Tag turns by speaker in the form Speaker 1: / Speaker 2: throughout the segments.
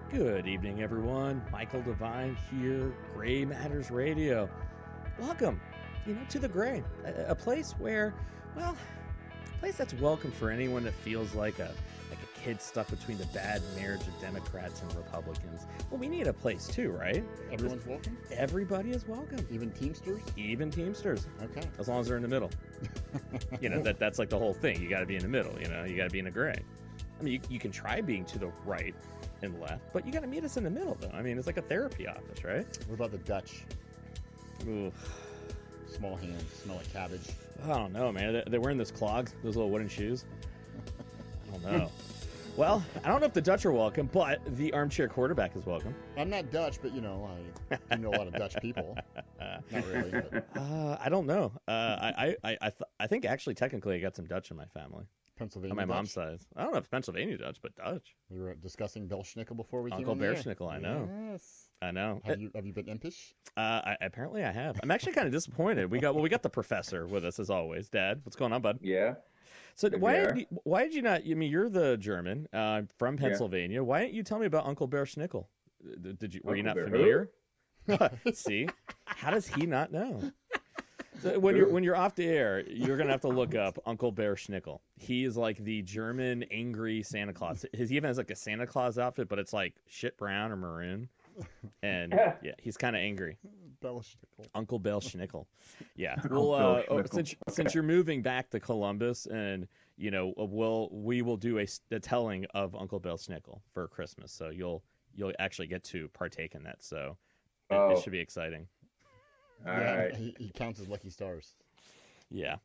Speaker 1: Good evening, everyone. Michael DeVine here, Gray Matters Radio. Welcome, to the Gray, a place where, well, a place that's welcome for anyone that feels like a kid stuck between the bad marriage of Democrats and Republicans. Well, we need a place too, right?
Speaker 2: Everyone's welcome?
Speaker 1: Everybody is welcome.
Speaker 2: Even Teamsters?
Speaker 1: Even Teamsters.
Speaker 2: Okay.
Speaker 1: As long as they're in the middle. That's like the whole thing. You got to be in the middle, you got to be in the gray. I mean, you can try being to the right and left, but you got to meet us in the middle, though. I mean, it's like a therapy office, right?
Speaker 2: What about the Dutch?
Speaker 1: Ooh.
Speaker 2: Small hands, smell like cabbage.
Speaker 1: I don't know, man. They're wearing those clogs, those little wooden shoes. I don't know. Well, I don't know if the Dutch are welcome, but the armchair quarterback is welcome.
Speaker 2: I'm not Dutch, but I do know a lot of Dutch people. Not really. But...
Speaker 1: I don't know. I think actually, technically, I got some Dutch in my family.
Speaker 2: Pennsylvania
Speaker 1: on my
Speaker 2: Dutch?
Speaker 1: mom's side. I don't know if Pennsylvania Dutch, but Dutch.
Speaker 2: We were discussing Belschnickel before we
Speaker 1: Uncle
Speaker 2: came on
Speaker 1: Bearschnickel, I know.
Speaker 2: Yes.
Speaker 1: I know.
Speaker 2: Have you been impish?
Speaker 1: Apparently I have. I'm actually kind of disappointed. We got the professor with us as always. Dad, what's going on, bud?
Speaker 3: Yeah.
Speaker 1: So why did you not? I mean, you're the German from Pennsylvania. Yeah. Why didn't you tell me about Uncle Bearschnickel? Were you not familiar? See, how does he not know? So when you're off the air, you're gonna have to look up Uncle Bearschnickel. He is like the German angry Santa Claus. He even has like a Santa Claus outfit, but it's like shit brown or maroon, and yeah, he's kind of angry.
Speaker 2: Belschnickel.
Speaker 1: Uncle Bearschnickel. Yeah. Well, since you're moving back to Columbus, and we will do a telling of Uncle Bearschnickel for Christmas, so you'll actually get to partake in that. So it should be exciting.
Speaker 3: All right.
Speaker 2: He counts as lucky stars.
Speaker 1: Yeah.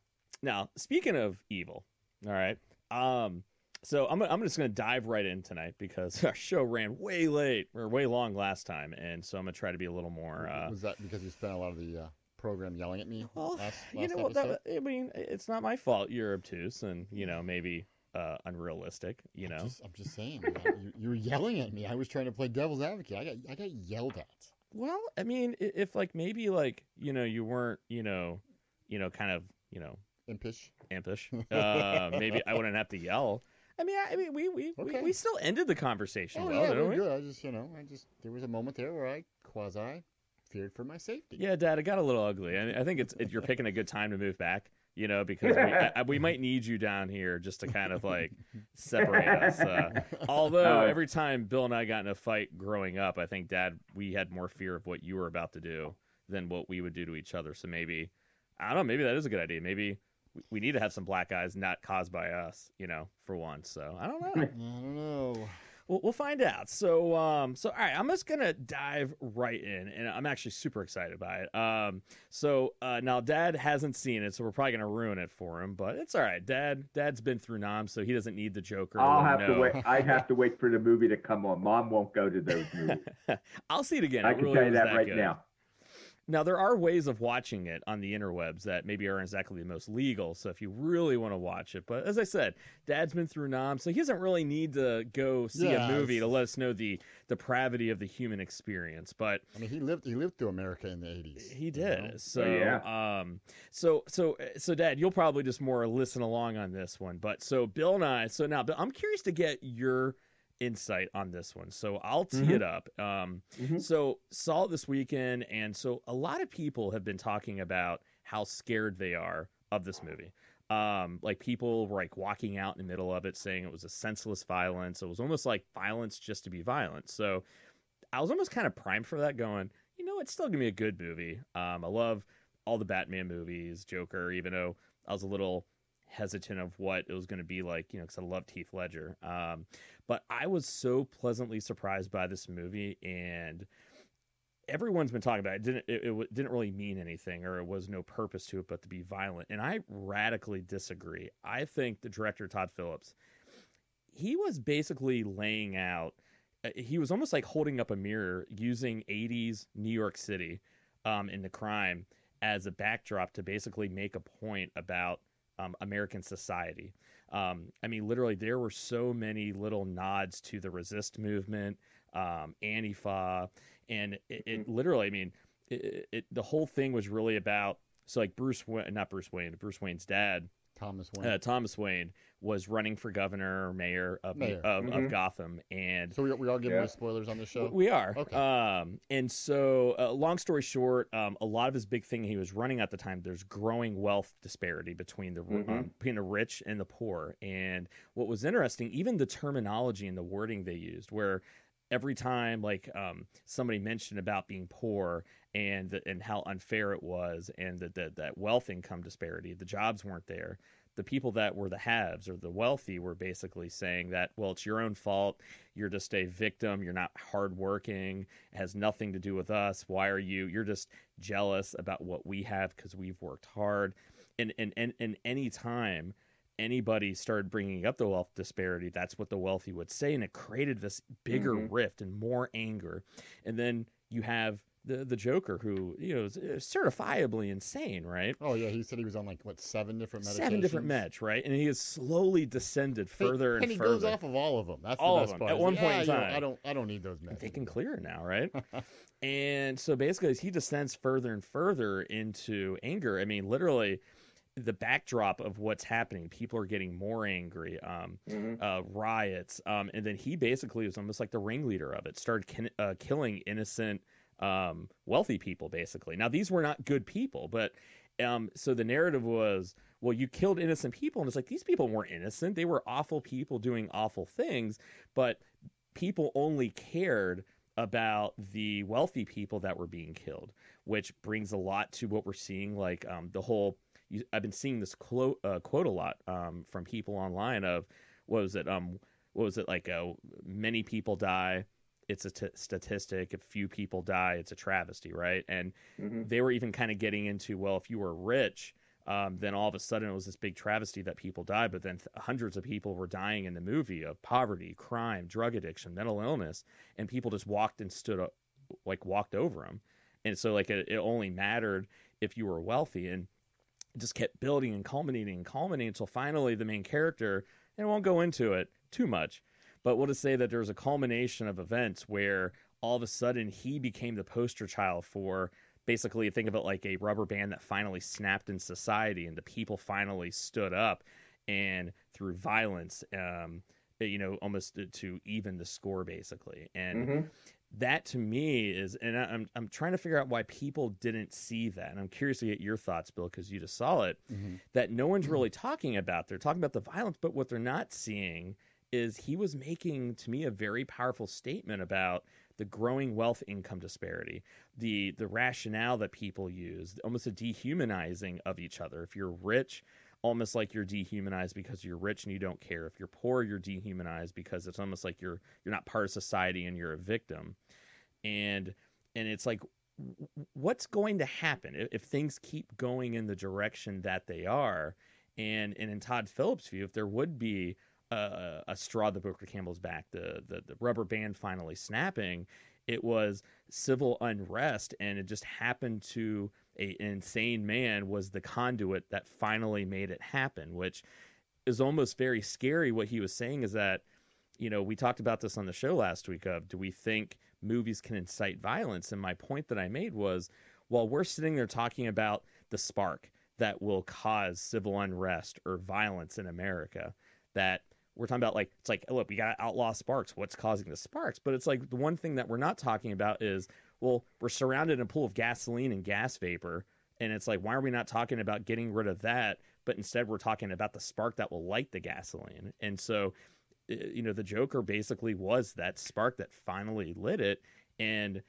Speaker 1: Now, speaking of evil, all right. So I'm just gonna dive right in tonight because our show ran way late or way long last time, and so I'm gonna try to be a little more.
Speaker 2: Was that because you spent a lot of the program yelling at me?
Speaker 1: Well,
Speaker 2: last
Speaker 1: what? I mean, it's not my fault. You're obtuse and maybe unrealistic.
Speaker 2: I'm just saying. You were yelling at me. I was trying to play devil's advocate. I got yelled at.
Speaker 1: Well, I mean, if maybe you weren't kind of
Speaker 2: impish,
Speaker 1: maybe I wouldn't have to yell. I mean, we still ended the conversation.
Speaker 2: Oh,
Speaker 1: well,
Speaker 2: yeah,
Speaker 1: didn't we?
Speaker 2: Good. I just there was a moment there where I quasi feared for my safety.
Speaker 1: Yeah, Dad, it got a little ugly. I think you're picking a good time to move back. Because we might need you down here just to kind of separate us. Although every time Bill and I got in a fight growing up, I think, Dad, we had more fear of what you were about to do than what we would do to each other. So maybe, I don't know, maybe that is a good idea. Maybe we need to have some black eyes not caused by us, for once. So I don't know.
Speaker 2: I don't know.
Speaker 1: We'll find out. So all right, I'm just gonna dive right in, and I'm actually super excited by it. Now Dad hasn't seen it, so we're probably gonna ruin it for him, but it's all right. Dad's been through Nam, so he doesn't need the Joker.
Speaker 3: I'll have to wait. I'd have to wait for the movie to come on. Mom won't go to those movies.
Speaker 1: I'll see it again.
Speaker 3: I can tell you that right now.
Speaker 1: Now, there are ways of watching it on the interwebs that maybe aren't exactly the most legal, so if you really want to watch it. But as I said, Dad's been through Nam, so he doesn't really need to go see a movie to let us know the depravity of the human experience. But
Speaker 2: I mean, he lived through America in the 80s.
Speaker 1: He did. So,
Speaker 3: yeah.
Speaker 1: So Dad, you'll probably just more listen along on this one. But so Bill and I, Bill, I'm curious to get your insight on this one, so I'll tee it up. So saw it this weekend, and so a lot of people have been talking about how scared they are of this movie. Like people were walking out in the middle of it saying it was a senseless violence. It was almost like violence just to be violent. So I was almost kind of primed for that, going, it's still gonna be a good movie. I love all the Batman movies, Joker, even though I was a little hesitant of what it was going to be like, because I love Heath Ledger. But I was so pleasantly surprised by this movie, and everyone's been talking about it. It didn't really mean anything, or it was no purpose to it but to be violent. And I radically disagree. I think the director, Todd Phillips, he was basically laying out, he was almost like holding up a mirror using 80s New York City and the crime as a backdrop to basically make a point about American society. I mean, literally, there were so many little nods to the resist movement, Antifa, and it literally, I mean, the whole thing was really about, so like Bruce Wayne's dad Thomas Wayne was running for governor or mayor of Gotham, and
Speaker 2: so we are giving away spoilers on the show.
Speaker 1: We are.
Speaker 2: Okay.
Speaker 1: And so, long story short, a lot of his big thing he was running at the time. There's growing wealth disparity between the rich and the poor, and what was interesting, even the terminology and the wording they used, where every time somebody mentioned about being poor and how unfair it was, and that wealth income disparity, the jobs weren't there. The people that were the haves or the wealthy were basically saying that, well, it's your own fault. You're just a victim. You're not hardworking. It has nothing to do with us. Why are you? You're just jealous about what we have because we've worked hard. And any time anybody started bringing up the wealth disparity, that's what the wealthy would say, and it created this bigger rift and more anger. And then you have the Joker, who is certifiably insane, right?
Speaker 2: Oh yeah, he said he was on 7 different medications.
Speaker 1: 7 different meds, right? And he has slowly descended further and
Speaker 2: he
Speaker 1: further.
Speaker 2: goes off of all of them. That's
Speaker 1: all
Speaker 2: the best
Speaker 1: of them
Speaker 2: part.
Speaker 1: at one point in time.
Speaker 2: I don't need those meds.
Speaker 1: They can clear it now, right? And so basically, as he descends further and further into anger, I mean, literally, the backdrop of what's happening, people are getting more angry, riots, and then he basically was almost like the ringleader of it, started killing innocent wealthy people, basically. Now, these were not good people, but so the narrative was, well, you killed innocent people, and it's like, these people weren't innocent. They were awful people doing awful things, but people only cared about the wealthy people that were being killed, which brings a lot to what we're seeing, the whole, I've been seeing this quote a lot from people online of, many people die, it's a statistic. If few people die, it's a travesty, right? And they were even kind of getting into, well, if you were rich, then all of a sudden it was this big travesty that people died, but then hundreds of people were dying in the movie of poverty, crime, drug addiction, mental illness, and people just walked over them. And so it only mattered if you were wealthy, and it just kept building and culminating until finally the main character, and I won't go into it too much, but we'll just say that there's a culmination of events where all of a sudden he became the poster child for, basically, think of it like a rubber band that finally snapped in society, and the people finally stood up, and through violence, almost to even the score, basically. And that to me is, and I'm trying to figure out why people didn't see that. And I'm curious to get your thoughts, Bill, because you just saw it, that no one's really talking about. They're talking about the violence, but what they're not seeing is he was making, to me, a very powerful statement about the growing wealth income disparity, the rationale that people use, almost a dehumanizing of each other. If you're rich, almost like you're dehumanized because you're rich and you don't care. If you're poor, you're dehumanized because it's almost like you're not part of society and you're a victim. And it's like, what's going to happen if things keep going in the direction that they are? And in Todd Phillips' view, if there would be a straw that broke the camel's back, the rubber band finally snapping, it was civil unrest, and it just happened to an insane man was the conduit that finally made it happen, which is almost very scary. What he was saying is that, we talked about this on the show last week of, do we think movies can incite violence? And my point that I made was, while we're sitting there talking about the spark that will cause civil unrest or violence in America, that we're talking about, it's like, look, we got to outlaw sparks. What's causing the sparks? But it's like, the one thing that we're not talking about is, well, we're surrounded in a pool of gasoline and gas vapor. And it's like, why are we not talking about getting rid of that? But instead we're talking about the spark that will light the gasoline. And so, the Joker basically was that spark that finally lit it. And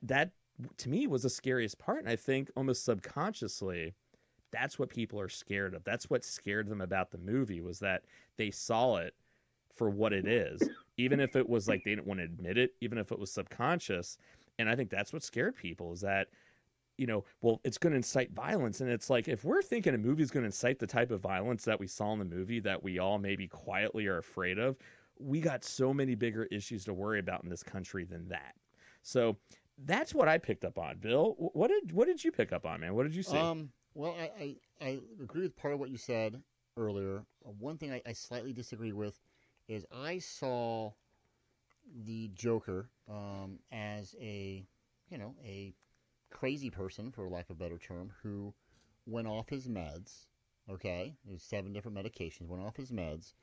Speaker 1: that to me was the scariest part. And I think almost subconsciously, that's what people are scared of. That's what scared them about the movie, was that they saw it for what it is, even if it was like they didn't want to admit it, even if it was subconscious. And I think that's what scared people, is that, well, it's going to incite violence. And it's like, if we're thinking a movie is going to incite the type of violence that we saw in the movie that we all maybe quietly are afraid of, we got so many bigger issues to worry about in this country than that. So that's what I picked up on. Bill, what did you pick up on, man? What did you see?
Speaker 2: Well, I agree with part of what you said earlier. One thing I slightly disagree with is I saw the Joker as a crazy person, for lack of a better term, who went off his meds Okay, there's 7 different medications, went off his meds,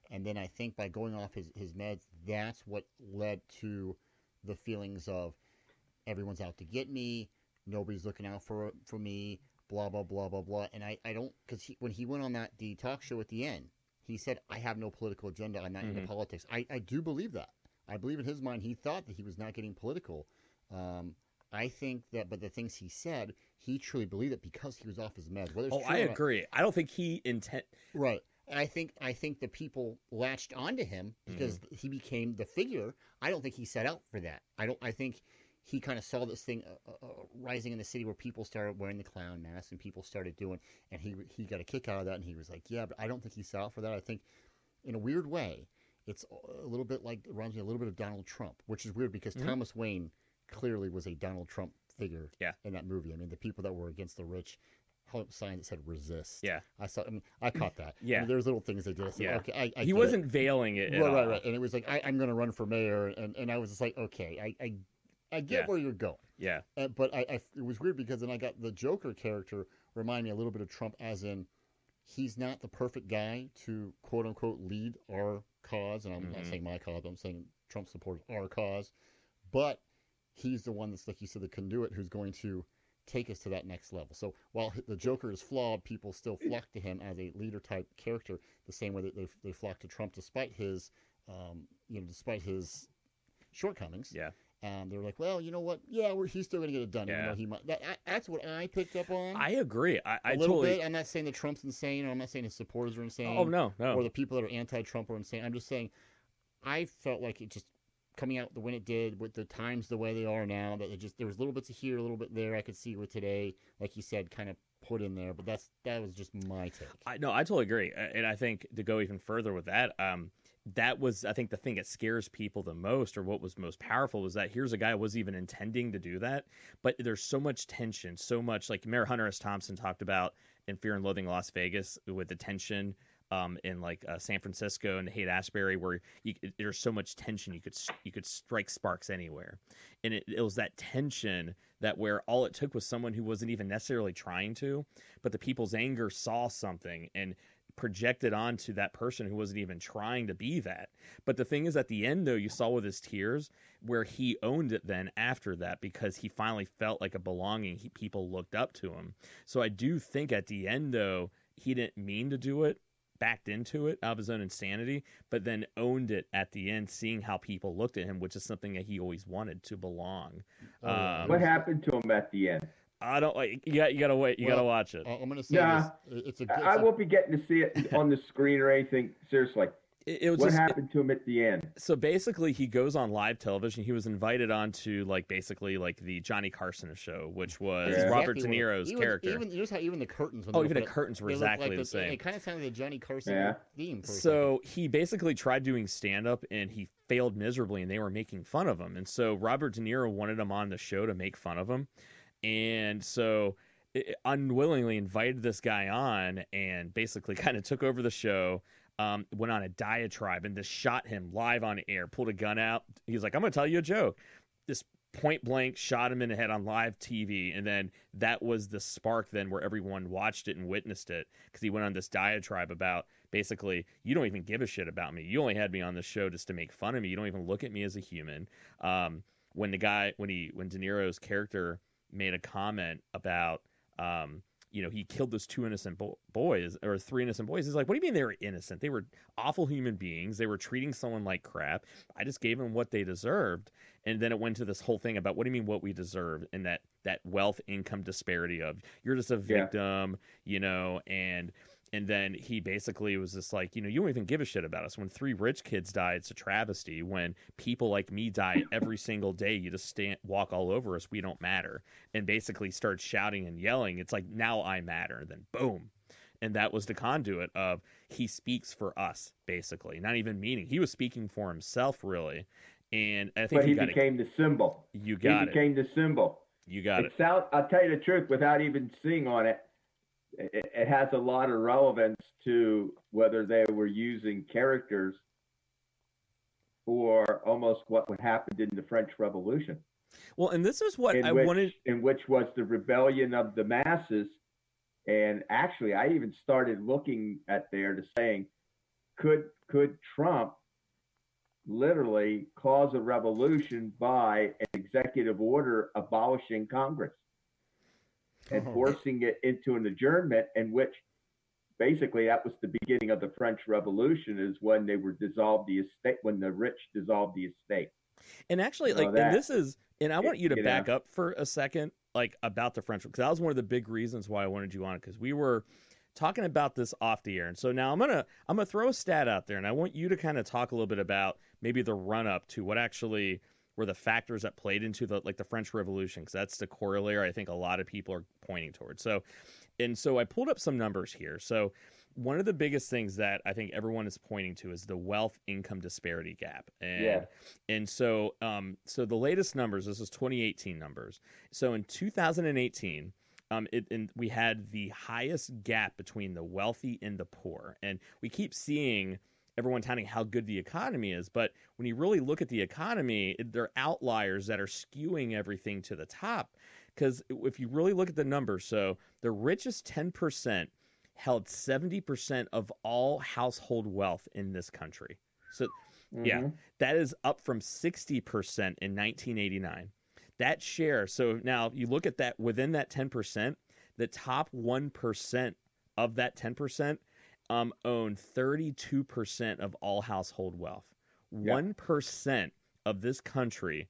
Speaker 2: and then I think by going off his meds, that's what led to the feelings of everyone's out to get me, nobody's looking out for me, blah blah blah blah blah. And I don't, because when he went on the talk show at the end, he said, I have no political agenda, I'm not into politics. I do believe that. I believe in his mind he thought that he was not getting political. I think that, but the things he said, he truly believed it because he was off his meds.
Speaker 1: I agree. I don't think he
Speaker 2: Right. I think the people latched onto him because he became the figure. I don't think he set out for that. I think he kind of saw this thing rising in the city where people started wearing the clown mask and people started doing, and he got a kick out of that, and he was like, yeah, but I don't think he set out for that. I think, in a weird way, it's a little bit like, it reminds me a little bit of Donald Trump, which is weird because Thomas Wayne clearly was a Donald Trump figure in that movie. I mean, the people that were against the rich held up signs that said resist.
Speaker 1: Yeah.
Speaker 2: I caught that.
Speaker 1: Yeah.
Speaker 2: I mean, there's little things they did. I said, okay, I
Speaker 1: he wasn't veiling it at all.
Speaker 2: Right. And it was like, I'm going to run for mayor. And I was just like, okay, I get where you're going.
Speaker 1: Yeah.
Speaker 2: But it was weird because then I got the Joker character remind me a little bit of Trump, as in he's not the perfect guy to quote unquote lead our cause. And I'm not saying my cause, I'm saying Trump supports our cause. But he's the one that's, like you said, the conduit who's going to take us to that next level. So while the Joker is flawed, people still flock to him as a leader type character, the same way that they flock to Trump despite his, despite his shortcomings.
Speaker 1: Yeah.
Speaker 2: And they're like, well, you know what? Yeah, he's still going to get it done.
Speaker 1: Yeah.
Speaker 2: Even though that's what I picked up on.
Speaker 1: I agree. I
Speaker 2: a little
Speaker 1: totally...
Speaker 2: bit. I'm not saying that Trump's insane, or I'm not saying his supporters are insane.
Speaker 1: Oh, no.
Speaker 2: Or the people that are anti-Trump are insane. I'm just saying I felt like it just coming out when it did, with the times the way they are now, that there was little bits of here, a little bit there. I could see with today, like you said, kind of put in there. But that was just my take.
Speaker 1: I totally agree. And I think to go even further with that, that was, I think, the thing that scares people the most, or what was most powerful, was that here's a guy who wasn't even intending to do that, but there's so much tension, so much, like Mayor Hunter S. Thompson talked about in Fear and Loathing in Las Vegas, with the tension in like San Francisco and Haight-Ashbury, where there's so much tension, you could strike sparks anywhere, and it was that tension that where all it took was someone who wasn't even necessarily trying to, but the people's anger saw something and projected onto that person who wasn't even trying to be that. But the thing is, at the end, though, you saw with his tears where he owned it then after that, because he finally felt like a belonging. People looked up to him. So I do think at the end, though, he didn't mean to do it, backed into it out of his own insanity, but then owned it at the end, seeing how people looked at him, which is something that he always wanted, to belong.
Speaker 3: What happened to him at the end?
Speaker 1: I don't like. You gotta wait. You gotta watch it.
Speaker 2: I'm gonna say this.
Speaker 3: I won't be getting to see it on the screen or anything. Seriously, what happened to him at the end?
Speaker 1: So basically, he goes on live television. He was invited on to basically the Johnny Carson show, which was Robert De Niro's character.
Speaker 2: Even the curtains.
Speaker 1: Even the curtains were exactly the same.
Speaker 2: It kind of sounded like the Johnny Carson theme.
Speaker 1: So he basically tried doing stand up, and he failed miserably, and they were making fun of him. And so Robert De Niro wanted him on the show to make fun of him. And so unwillingly invited this guy on, and basically kind of took over the show, went on a diatribe, and just shot him live on air, pulled a gun out. He's like, I'm going to tell you a joke. This point blank shot him in the head on live TV. And then that was the spark then where everyone watched it and witnessed it, because he went on this diatribe about basically, you don't even give a shit about me. You only had me on the show just to make fun of me. You don't even look at me as a human. When De Niro's character made a comment about, he killed those 2 innocent boys, or 3 innocent boys. He's like, what do you mean they were innocent? They were awful human beings. They were treating someone like crap. I just gave them what they deserved. And then it went to this whole thing about, what do you mean what we deserve? And that wealth income disparity of, you're just a victim, and then he basically was just like, you don't even give a shit about us. When 3 rich kids die, it's a travesty. When people like me die every single day, you just walk all over us. We don't matter. And basically start shouting and yelling. It's like, now I matter. Then boom. And that was the conduit of, he speaks for us, basically. Not even meaning. He was speaking for himself, really. And I think
Speaker 3: he became the symbol.
Speaker 1: You got it.
Speaker 3: He became the symbol.
Speaker 1: You got it.
Speaker 3: I'll tell you the truth, without even seeing on it, it has a lot of relevance to whether they were using characters or almost what happened in the French Revolution.
Speaker 1: Well, and this is what
Speaker 3: wanted. In which was the rebellion of the masses And actually, I even started looking at there to saying, could Trump literally cause a revolution by an executive order abolishing Congress and forcing it into an adjournment, in which basically that was the beginning of the French Revolution, is when they were dissolved the estate, when the rich dissolved the estate.
Speaker 1: And actually, like, and this is, and I want you to back up for a second, like, about the French, because that was one of the big reasons why I wanted you on it, because we were talking about this off the air. And so now I'm gonna throw a stat out there, and I want you to kind of talk a little bit about maybe the run up to what actually were the factors that played into the French Revolution, because that's the corollary I think a lot of people are pointing towards. So I pulled up some numbers here. So one of the biggest things that I think everyone is pointing to is the wealth income disparity gap. And so the latest numbers, this is 2018 numbers. So in 2018, we had the highest gap between the wealthy and the poor. And we keep seeing everyone touting how good the economy is, but when you really look at the economy, there are outliers that are skewing everything to the top. Because if you really look at the numbers, so the richest 10% held 70% of all household wealth in this country. So, yeah, that is up from 60% in 1989. That share, so now you look at that, within that 10%, the top 1% of that 10% own 32% of all household wealth. 1% of this country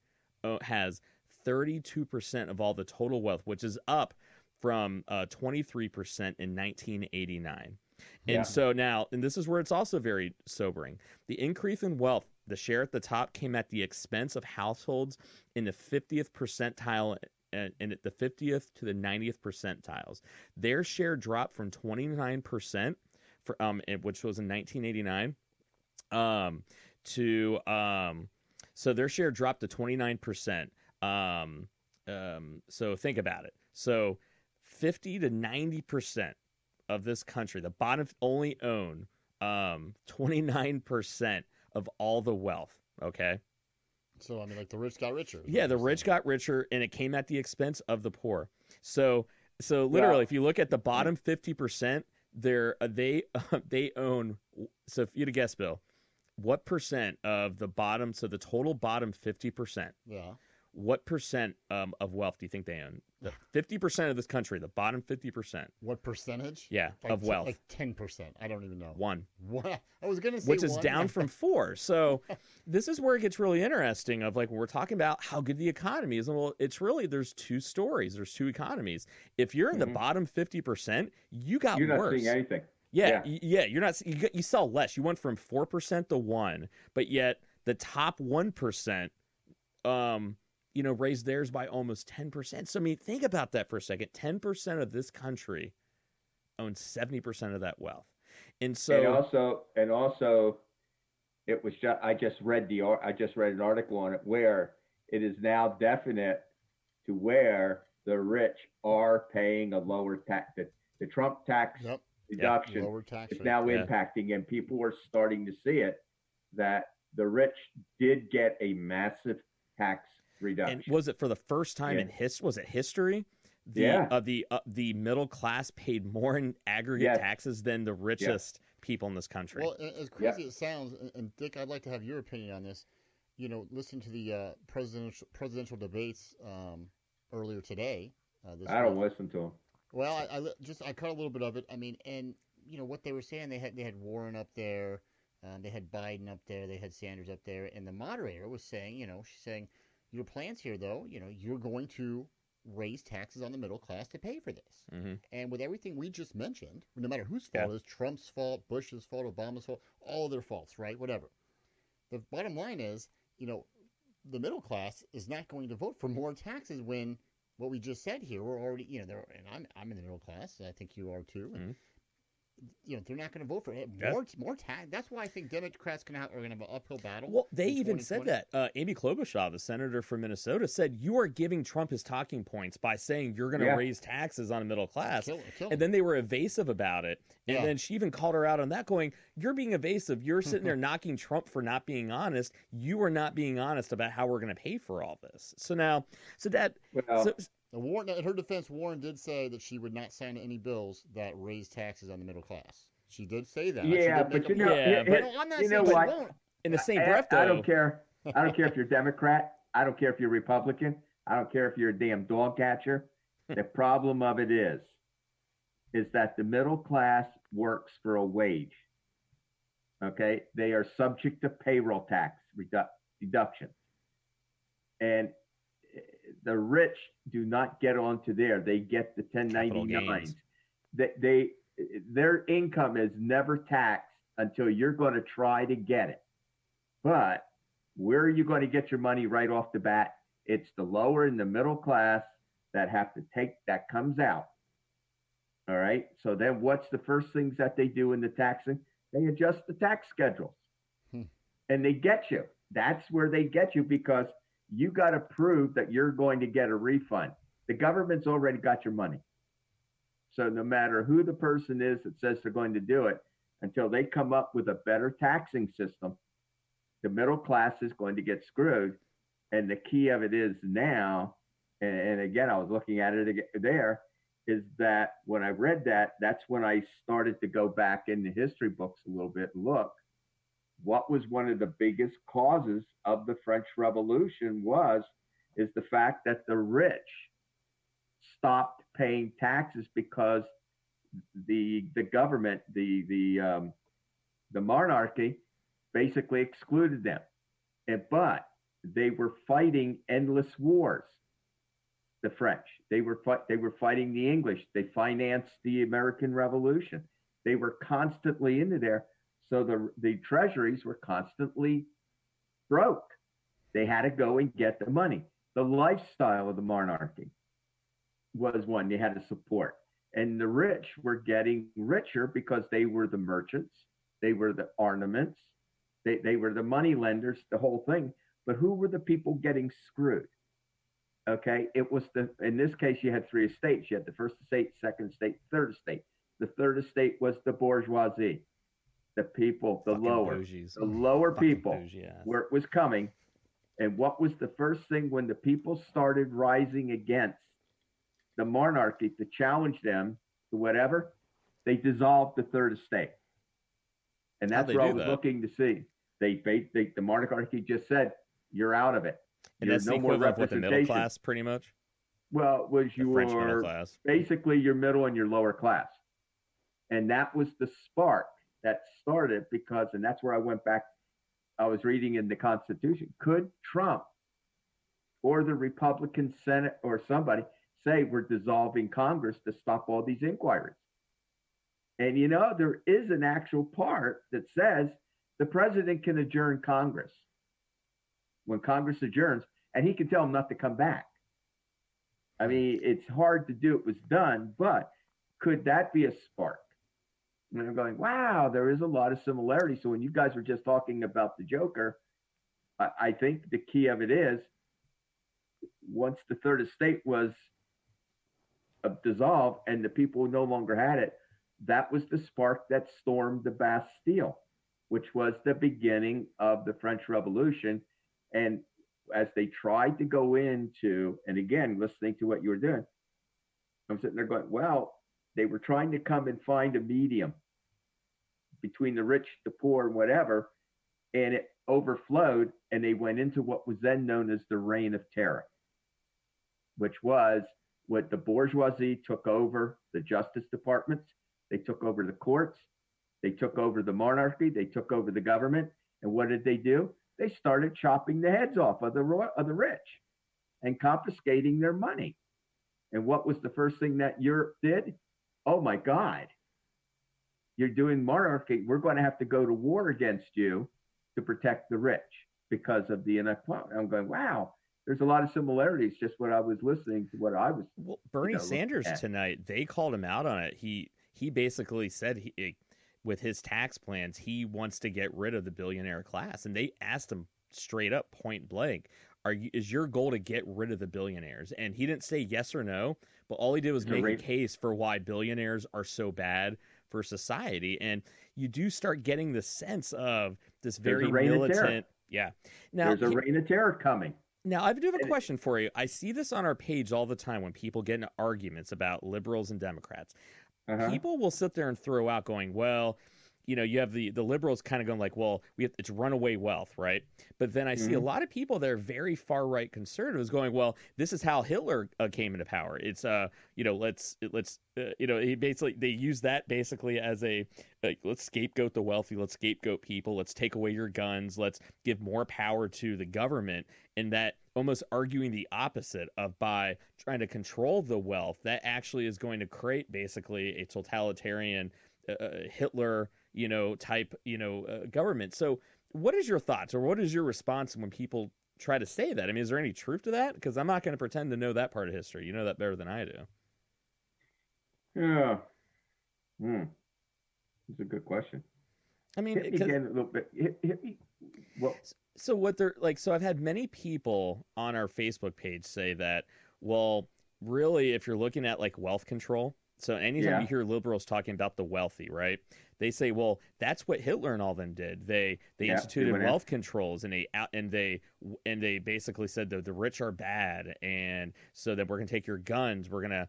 Speaker 1: has 32% of all the total wealth, which is up from 23% in 1989. And so now, and this is where it's also very sobering, the increase in wealth, the share at the top came at the expense of households in the 50th percentile and the 50th to the 90th percentiles. Their share dropped from 29%, which was in 1989, so their share dropped to 29%. So think about it. So 50 to 90% of this country, the bottom only own 29% of all the wealth. Okay.
Speaker 2: So I mean, like, the rich got richer.
Speaker 1: Yeah, the rich got richer, and it came at the expense of the poor. So literally, if you look at the bottom 50%, they own. So if you had to guess, Bill, what percent of the bottom? So the total bottom 50%.
Speaker 2: Yeah.
Speaker 1: What percent of wealth do you think they own? The 50% of this country, the bottom 50%.
Speaker 2: What percentage?
Speaker 1: Yeah, of wealth.
Speaker 2: Like 10%. I don't even know.
Speaker 1: 1.
Speaker 2: What? I was going to say
Speaker 1: which is down from 4. So this is where it gets really interesting of, like, when we're talking about how good the economy is. And well, it's really, there's two stories. There's two economies. If you're in the bottom 50%, you got worse.
Speaker 3: You're not seeing anything.
Speaker 1: Yeah. You're not, you sell less. You went from 4% to 1, but yet the top 1%, raised theirs by almost 10%. So, I mean, think about that for a second. 10% of this country owns 70% of that wealth. And so,
Speaker 3: and also, it was just, I just read an article on it where it is now definite to where the rich are paying a lower tax. The Trump tax reduction is now impacting, and people are starting to see it, that the rich did get a massive tax reduction.
Speaker 1: And was it for the first time in history? Was it history? The middle class paid more in aggregate taxes than the richest people in this country.
Speaker 2: Well, as crazy as it sounds, and Dick, I'd like to have your opinion on this. Listen to the presidential debates earlier today.
Speaker 3: I don't listen to them.
Speaker 2: Well, I caught a little bit of it. I mean, and what they were saying, they had Warren up there, they had Biden up there, they had Sanders up there, and the moderator was saying, she's saying, your plans here, though, you're going to raise taxes on the middle class to pay for this.
Speaker 1: Mm-hmm.
Speaker 2: And with everything we just mentioned, no matter whose fault it is, Trump's fault, Bush's fault, Obama's fault, all of their faults, right? Whatever. The bottom line is, the middle class is not going to vote for more taxes when what we just said here, we're already, and I'm in the middle class, I think you are too. And, they're not going to vote for it. More tax. That's why I think Democrats are going to have an uphill battle.
Speaker 1: Well, they even said that. Amy Klobuchar, the senator from Minnesota, said you are giving Trump his talking points by saying you're going to raise taxes on a middle class. And then they were evasive about it. And then she even called her out on that, going, you're being evasive. You're sitting there knocking Trump for not being honest. You are not being honest about how we're going to pay for all this. So now, Dad,
Speaker 2: Now, Warren, in her defense, Warren did say that she would not sign any bills that raise taxes on the middle class. She did say that. She
Speaker 3: Yeah,
Speaker 2: did make
Speaker 3: but
Speaker 2: a point.
Speaker 1: Yeah, but
Speaker 2: No, I'm not
Speaker 3: you know
Speaker 2: saying she
Speaker 3: what?
Speaker 2: won't.
Speaker 1: in the same breath,
Speaker 3: I
Speaker 1: though,
Speaker 3: don't care. I don't care if you're Democrat. I don't care if you're Republican. I don't care if you're a damn dog catcher. The problem of it is that the middle class works for a wage. Okay, they are subject to payroll tax deductions, and the rich do not get onto there. They get the
Speaker 1: capital
Speaker 3: 1099s.
Speaker 1: gains.
Speaker 3: They their income is never taxed until you're going to try to get it. But where are you going to get your money right off the bat? It's the lower and the middle class that have to take that comes out. All right. So then what's the first things that they do in the taxing? They adjust the tax schedules and they get you. That's where they get you because you got to prove that you're going to get a refund. The government's already got your money. So no matter who the person is that says they're going to do it, until they come up with a better taxing system, the middle class is going to get screwed. And the key of it is now, and again, I was looking at it there, is that when I read that, that's when I started to go back in the history books a little bit and look. What was one of the biggest causes of the French Revolution is the fact that the rich stopped paying taxes because the government, the monarchy, basically excluded them. But they were fighting endless wars. The French, they were fighting the English. They financed the American Revolution. They were constantly into there. So the treasuries were constantly broke. They had to go and get the money. The lifestyle of the monarchy was one they had to support. And the rich were getting richer because they were the merchants, they were the ornaments, they were the money lenders, the whole thing. But who were the people getting screwed? Okay, it was in this case, you had three estates. You had the first estate, second estate, third estate. The third estate was the bourgeoisie, the people, the lower people, where it was coming. And what was the first thing when the people started rising against the monarchy to challenge them to whatever? They dissolved the third estate. And that's what I was looking to see. The monarchy just said, you're out of it.
Speaker 1: And that's the equivalent of what the middle class, pretty much?
Speaker 3: Well, it was your basically your middle and your lower class. And that was the spark that started because, and that's where I went back. I was reading in the Constitution. Could Trump or the Republican Senate or somebody say we're dissolving Congress to stop all these inquiries? And there is an actual part that says the president can adjourn Congress when Congress adjourns, and he can tell them not to come back. I mean, it's hard to do. It was done, but could that be a spark? And I'm going, wow, there is a lot of similarity. So when you guys were just talking about the Joker, I think the key of it is once the third estate was dissolved and the people no longer had it, that was the spark that stormed the Bastille, which was the beginning of the French Revolution. And as they tried to go into, and again, listening to what you were doing, I'm sitting there going, well, they were trying to come and find a medium between the rich, the poor, and whatever, and it overflowed, and they went into what was then known as the Reign of Terror, which was what the bourgeoisie took over the justice departments, they took over the courts, they took over the monarchy, they took over the government, and what did they do? They started chopping the heads off of the rich and confiscating their money. And what was the first thing that Europe did? Oh my God, you're doing monarchy. We're going to have to go to war against you to protect the rich because of the inequality. I'm going, wow, there's a lot of similarities. Just what I was listening to what I was.
Speaker 1: Well, Bernie Sanders tonight, they called him out on it. He basically said with his tax plans, he wants to get rid of the billionaire class. And they asked him straight up, point blank, is your goal to get rid of the billionaires? And he didn't say yes or no, but all he did was make a case for why billionaires are so bad for society. And you do start getting the sense of this very militant.
Speaker 3: Yeah. Now there's a reign of terror coming.
Speaker 1: Now, I do have a question for you. I see this on our page all the time when people get into arguments about liberals and Democrats. People will sit there and throw out going, well, you have the liberals kind of going like, well, it's runaway wealth, right? But then I see a lot of people that are very far right conservatives going, well, this is how Hitler came into power. It's they use that basically as let's scapegoat the wealthy, let's scapegoat people, let's take away your guns, let's give more power to the government, and that almost arguing the opposite of by trying to control the wealth, that actually is going to create basically a totalitarian Hitler type, government. So what is your thoughts, or what is your response when people try to say that? I mean, is there any truth to that? Because I'm not going to pretend to know that part of history. You know that better than I do.
Speaker 3: Yeah. That's a good question.
Speaker 1: I mean,
Speaker 3: hit me again a little bit. Hit me. Well,
Speaker 1: so what they're like, so I've had many people on our Facebook page say that, well, really, if you're looking at like wealth control, so anytime you hear liberals talking about the wealthy, right? They say, well, that's what Hitler and all them did. They instituted wealth controls, and they basically said that the rich are bad, and so that we're gonna take your guns, we're gonna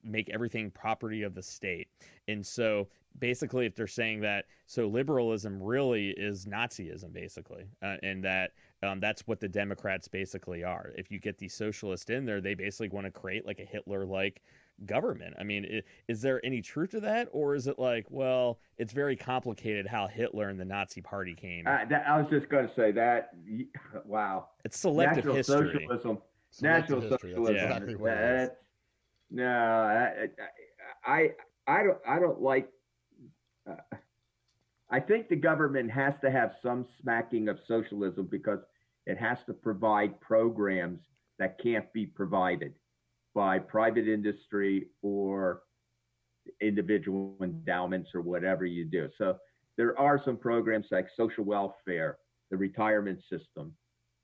Speaker 1: make everything property of the state. And so basically, if they're saying that, so liberalism really is Nazism, basically, and that that's what the Democrats basically are. If you get the socialists in there, they basically want to create like a Hitler-like government. I mean, is there any truth to that, or is it like, well, it's very complicated how Hitler and the Nazi Party came?
Speaker 3: I was just going to say that. Wow,
Speaker 1: it's selective history.
Speaker 3: National socialism.
Speaker 2: Exactly what it is.
Speaker 3: No, I don't like. I think the government has to have some smacking of socialism because it has to provide programs that can't be provided by private industry or individual endowments or whatever you do. So there are some programs like social welfare, the retirement system.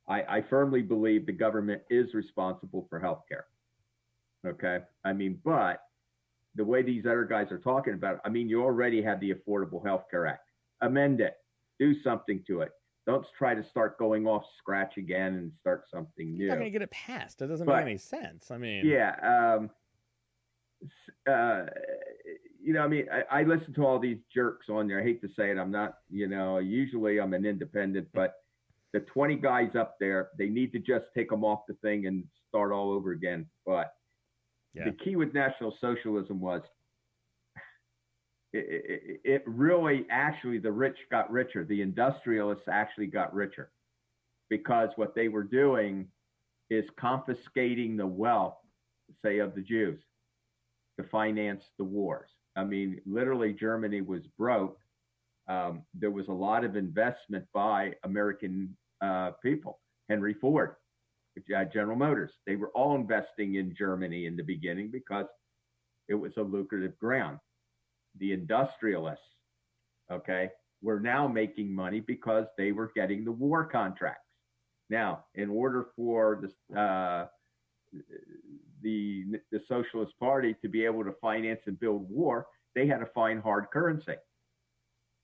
Speaker 3: I firmly believe the government is responsible for healthcare. Okay. I mean, but the way these other guys are talking about it, I mean, you already have the Affordable Health Care Act. Amend it. Do something to it. Don't try to start going off scratch again and start something new.
Speaker 1: You're not going to get it passed. That doesn't make any sense. I mean,
Speaker 3: I mean, I listen to all these jerks on there. I hate to say it. I'm not, usually I'm an independent, but the 20 guys up there, they need to just take them off the thing and start all over again. But the key with National Socialism was it really actually the rich got richer. The industrialists actually got richer because what they were doing is confiscating the wealth, say, of the Jews to finance the wars. I mean, literally, Germany was broke. There was a lot of investment by American people. Henry Ford, General Motors, they were all investing in Germany in the beginning because it was a lucrative ground. The industrialists, were now making money because they were getting the war contracts. Now, in order for the Socialist Party to be able to finance and build war, they had to find hard currency.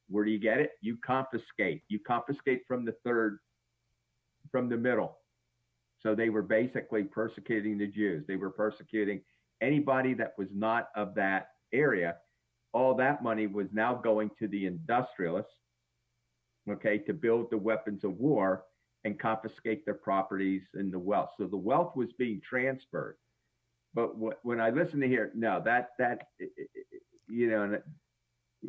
Speaker 3: Where do you get it? You confiscate. You confiscate from the third, from the middle. So they were basically persecuting the Jews. They were persecuting anybody that was not of that area. All that money was now going to the industrialists, to build the weapons of war and confiscate their properties and the wealth. So the wealth was being transferred. But when I listen to here, no,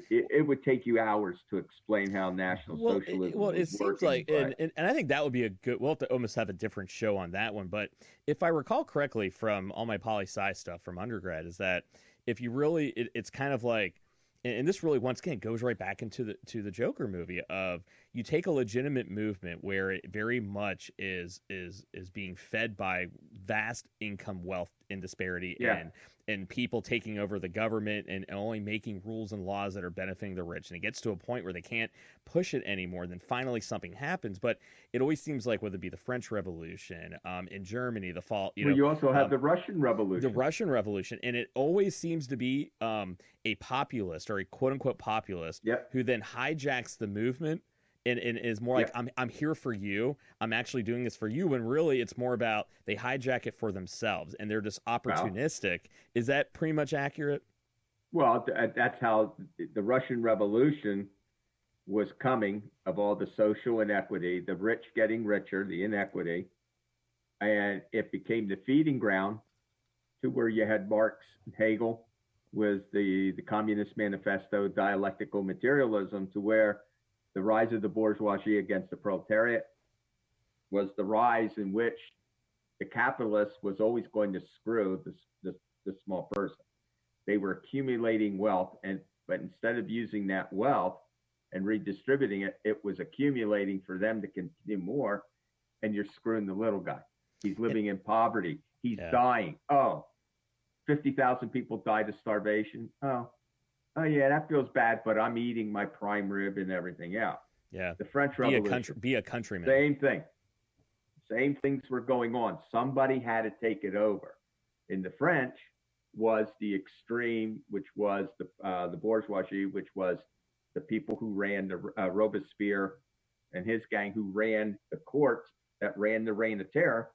Speaker 3: it would take you hours to explain how National Socialism
Speaker 1: it seems like, and I think that would be a good, we'll have to almost have a different show on that one. But if I recall correctly from all my poli-sci stuff from undergrad, is that if you really, it's kind of like, and this really once again goes right back into the Joker movie of, you take a legitimate movement where it very much is being fed by vast income, wealth, and disparity, and people taking over the government and only making rules and laws that are benefiting the rich, and it gets to a point where they can't push it anymore. Then finally something happens, but it always seems like, whether it be the French Revolution, in Germany, the fall,
Speaker 3: you also have the Russian Revolution,
Speaker 1: and it always seems to be a populist, or a quote unquote populist, who then hijacks the movement and is more like I'm here for you. I'm actually doing this for you. When really it's more about they hijack it for themselves and they're just opportunistic. Is that pretty much accurate?
Speaker 3: Well, that's how the Russian Revolution was coming, of all the social inequity, the rich getting richer, the inequity, and it became the feeding ground to where you had Marx and Hegel with the Communist Manifesto, dialectical materialism, to where the rise of the bourgeoisie against the proletariat was the rise in which the capitalist was always going to screw the small person. They were accumulating wealth, but instead of using that wealth and redistributing it, it was accumulating for them to continue more, and you're screwing the little guy. He's living in poverty. He's dying. Oh, 50,000 people died of starvation. Oh yeah, that feels bad, but I'm eating my prime rib and everything else.
Speaker 1: Yeah.
Speaker 3: The French Revolution.
Speaker 1: Be a countryman.
Speaker 3: Same thing. Same things were going on. Somebody had to take it over. In the French was the extreme, which was the bourgeoisie, which was the people who ran the Robespierre and his gang, who ran the courts, that ran the Reign of Terror.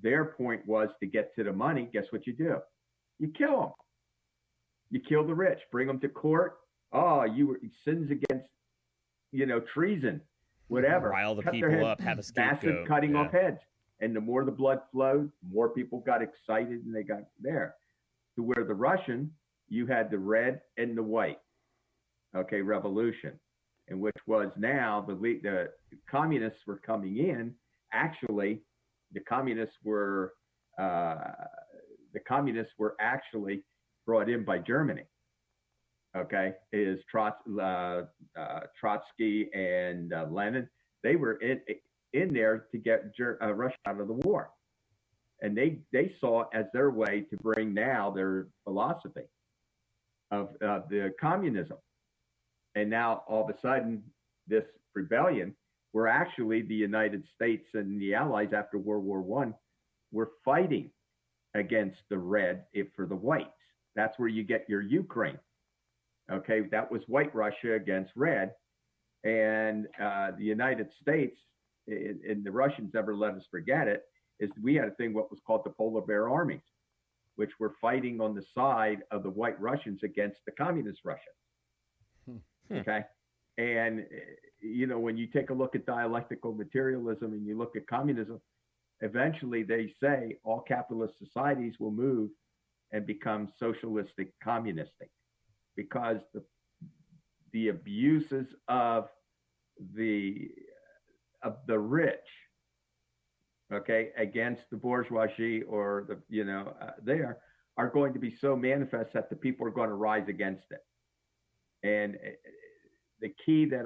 Speaker 3: Their point was to get to the money. Guess what you do? You kill them. You kill the rich, bring them to court. Oh, sins against, treason, whatever.
Speaker 1: Rile the people up, have a scapegoat.
Speaker 3: Massive cutting off heads. And the more the blood flowed, more people got excited and they got there. To where the Russian, you had the red and the white, revolution, in which was now the communists were coming in. Actually, the communists were actually brought in by Germany. Is Trotsky and Lenin? They were in there to get Russia out of the war, and they saw it as their way to bring now their philosophy of the communism. And now all of a sudden, this rebellion, where actually the United States and the Allies after World War I were fighting against the red for the whites. That's where you get your Ukraine. That was white Russia against red. And the United States, and the Russians never let us forget it, is we had a thing what was called the Polar Bear Armies, which were fighting on the side of the white Russians against the communist Russians. Okay. And, when you take a look at dialectical materialism and you look at communism, eventually they say all capitalist societies will move and become socialistic, communistic, because the abuses of the rich, against the bourgeoisie or they are going to be so manifest that the people are going to rise against it. And the key that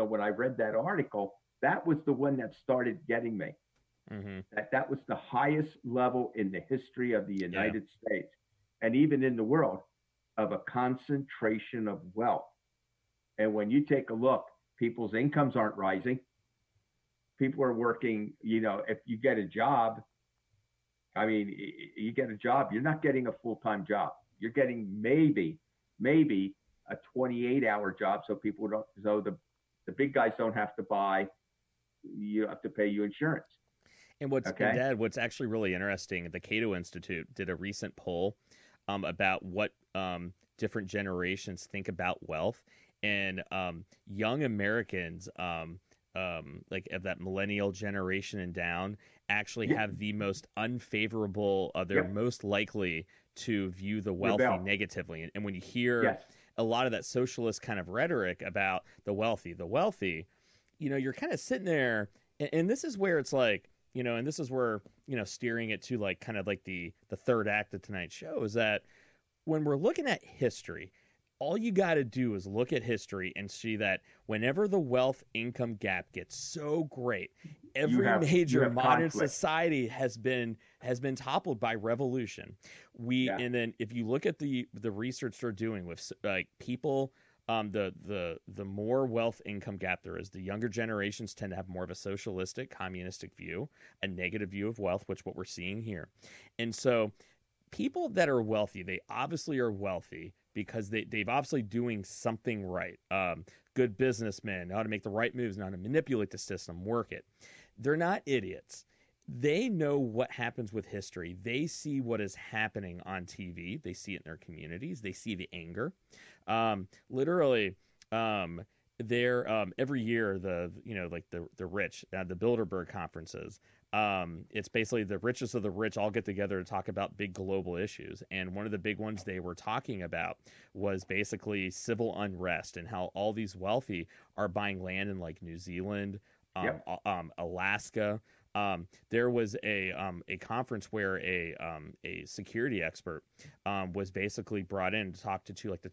Speaker 3: when I read that article, that was the one that started getting me. Mm-hmm. That was the highest level in the history of the United States, and even in the world, of a concentration of wealth. And when you take a look, people's incomes aren't rising. People are working, if you get a job, you get a job, you're not getting a full-time job. You're getting maybe a 28-hour job, so the big guys don't have to buy, you have to pay you insurance.
Speaker 1: And what's actually really interesting, the Cato Institute did a recent poll about what different generations think about wealth, and young Americans, like of that millennial generation and down, actually have the most unfavorable. They're most likely to view the wealthy negatively. And when you hear a lot of that socialist kind of rhetoric about the wealthy, you're kind of sitting there, and this is where it's like, and this is where, steering it to like kind of like the third act of tonight's show is that when we're looking at history, all you got to do is look at history and see that whenever the wealth income gap gets so great, every major modern society has been toppled by revolution. And then if you look at the research they're doing with like people, the more wealth income gap there is, the younger generations tend to have more of a socialistic, communistic view, a negative view of wealth, which what we're seeing here. And so people that are wealthy, they obviously are wealthy because they've obviously doing something right. good businessmen, know how to make the right moves, know how to manipulate the system, work it. They're not idiots. They know what happens with history. They see what is happening on TV. They see it in their communities. They see the anger. Literally, they're every year the rich, the Bilderberg conferences. It's basically the richest of the rich all get together to talk about big global issues. And one of the big ones they were talking about was basically civil unrest and how all these wealthy are buying land in like New Zealand, Alaska. There was a conference where a security expert was basically brought in to talk to like the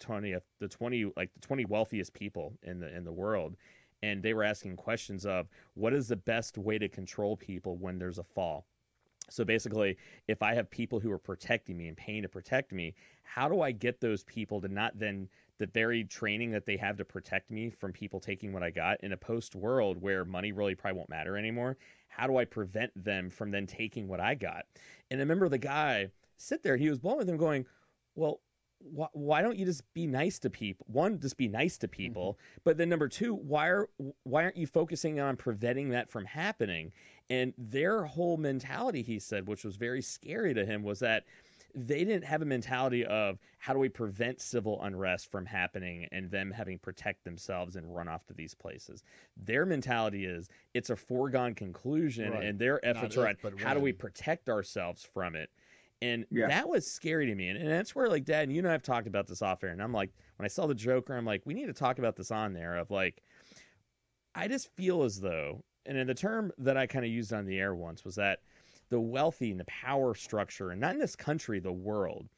Speaker 1: 20 wealthiest people in the world, and they were asking questions of what is the best way to control people when there's a fall. So basically, if I have people who are protecting me and paying to protect me, how do I get those people to not then the very training that they have to protect me from people taking what I got in a post world where money really probably won't matter anymore? How do I prevent them from then taking what I got? And I remember the guy sit there, he was blown with him going, well, why don't you just be nice to people? One, just be nice to people. But then number two, why aren't you focusing on preventing that from happening? And their whole mentality, he said, which was very scary to him, was that they didn't have a mentality of how do we prevent civil unrest from happening and them having protect themselves and run off to these places. Their mentality is it's a foregone conclusion, right, and their efforts are at how do we protect ourselves from it. And that was scary to me. And that's where, like, Dad, and you and I have talked about this off air. And I'm like, when I saw the Joker, I'm like, we need to talk about this on there of like, I just feel as though, and in the term that I kind of used on the air once was that the wealthy and the power structure, and not in this country, the world,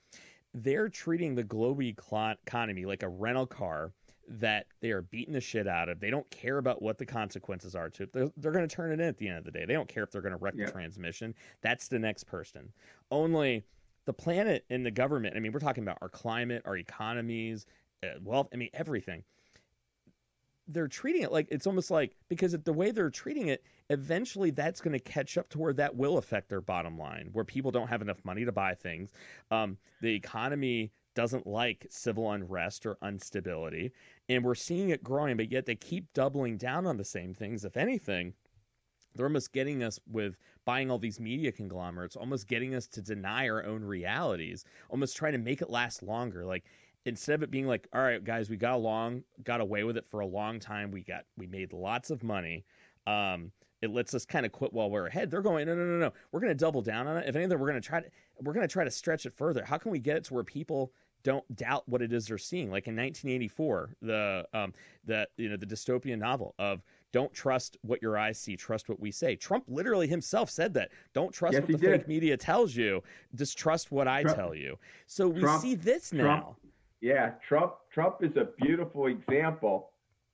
Speaker 1: they're treating the global economy like a rental car that they are beating the shit out of. They don't care about what the consequences are to it. They're going to turn it in at the end of the day. They don't care if they're going to wreck the transmission. That's the next person. Only the planet and the government, I mean, we're talking about our climate, our economies, wealth, I mean, everything. They're treating it like it's almost like, because the way they're treating it, eventually that's going to catch up to where that will affect their bottom line, where people don't have enough money to buy things. The economy doesn't like civil unrest or instability, and we're seeing it growing, but yet they keep doubling down on the same things. If anything, they're almost getting us with buying all these media conglomerates, almost getting us to deny our own realities, almost trying to make it last longer. Like, instead of it being like, all right, guys, we got away with it for a long time. We made lots of money. It lets us kind of quit while we're ahead. They're going, no. We're going to double down on it. If anything, we're going to try to stretch it further. How can we get it to where people don't doubt what it is they're seeing? Like in 1984, the dystopian novel of don't trust what your eyes see, trust what we say. Trump literally himself said that. Don't trust what the fake media tells you. Just trust what I tell you. So we see this now.
Speaker 3: Trump is a beautiful example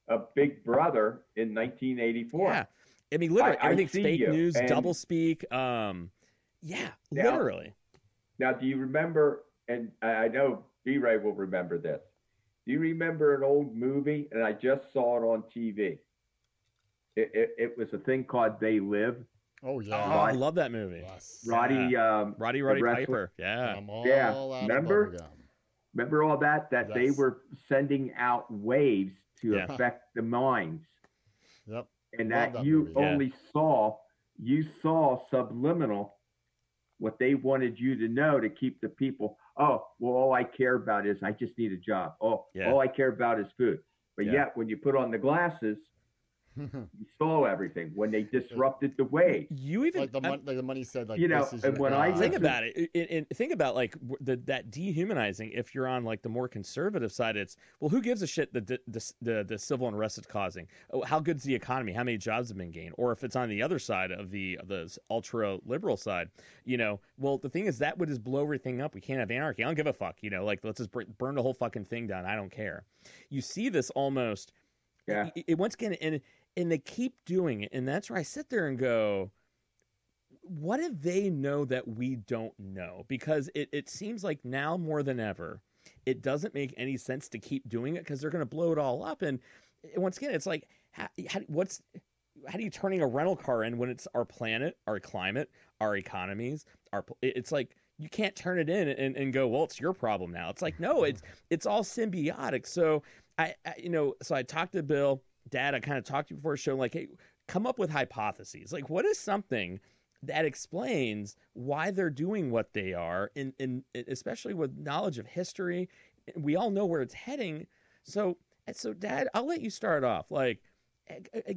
Speaker 3: of Big Brother in 1984.
Speaker 1: Yeah. I mean, literally, everything's fake news, double speak. Literally.
Speaker 3: Now, do you remember, and I know B-Ray will remember this, do you remember an old movie, and I just saw it on TV? It was a thing called They Live.
Speaker 2: Oh, yeah.
Speaker 1: I love that movie.
Speaker 2: Yes.
Speaker 3: Roddy
Speaker 1: Piper. Yeah.
Speaker 3: Remember all that
Speaker 2: Yes.
Speaker 3: They were sending out waves to affect the minds.
Speaker 2: Yep.
Speaker 3: And that you only saw subliminal what they wanted you to know to keep the people. Oh, well, all I care about is I just need a job. All I care about is food. But yet when you put on the glasses, you saw everything when they disrupted the wave.
Speaker 1: You even
Speaker 2: like the money said, like,
Speaker 3: this
Speaker 2: is
Speaker 3: and when I
Speaker 1: think about it, and think about like that dehumanizing. If you're on like the more conservative side, it's who gives a shit the civil unrest is causing? Oh, how good's the economy? How many jobs have been gained? Or if it's on the other side of the ultra liberal side, the thing is that would just blow everything up. We can't have anarchy. I don't give a fuck. Like let's just burn the whole fucking thing down. I don't care. You see this almost. Yeah. It once again and they keep doing it, and that's where I sit there and go, what do they know that we don't know? Because it seems like now more than ever, it doesn't make any sense to keep doing it because they're going to blow it all up. And once again, it's like, how are you turning a rental car in when it's our planet, our climate, our economies? It's like you can't turn it in and go, well, it's your problem now. It's like, no, it's all symbiotic. So So I talked to Bill, Dad. I kind of talked to you before the show, like, hey, come up with hypotheses. Like, what is something that explains why they're doing what they are, in especially with knowledge of history. We all know where it's heading. So Dad, I'll let you start off. Like,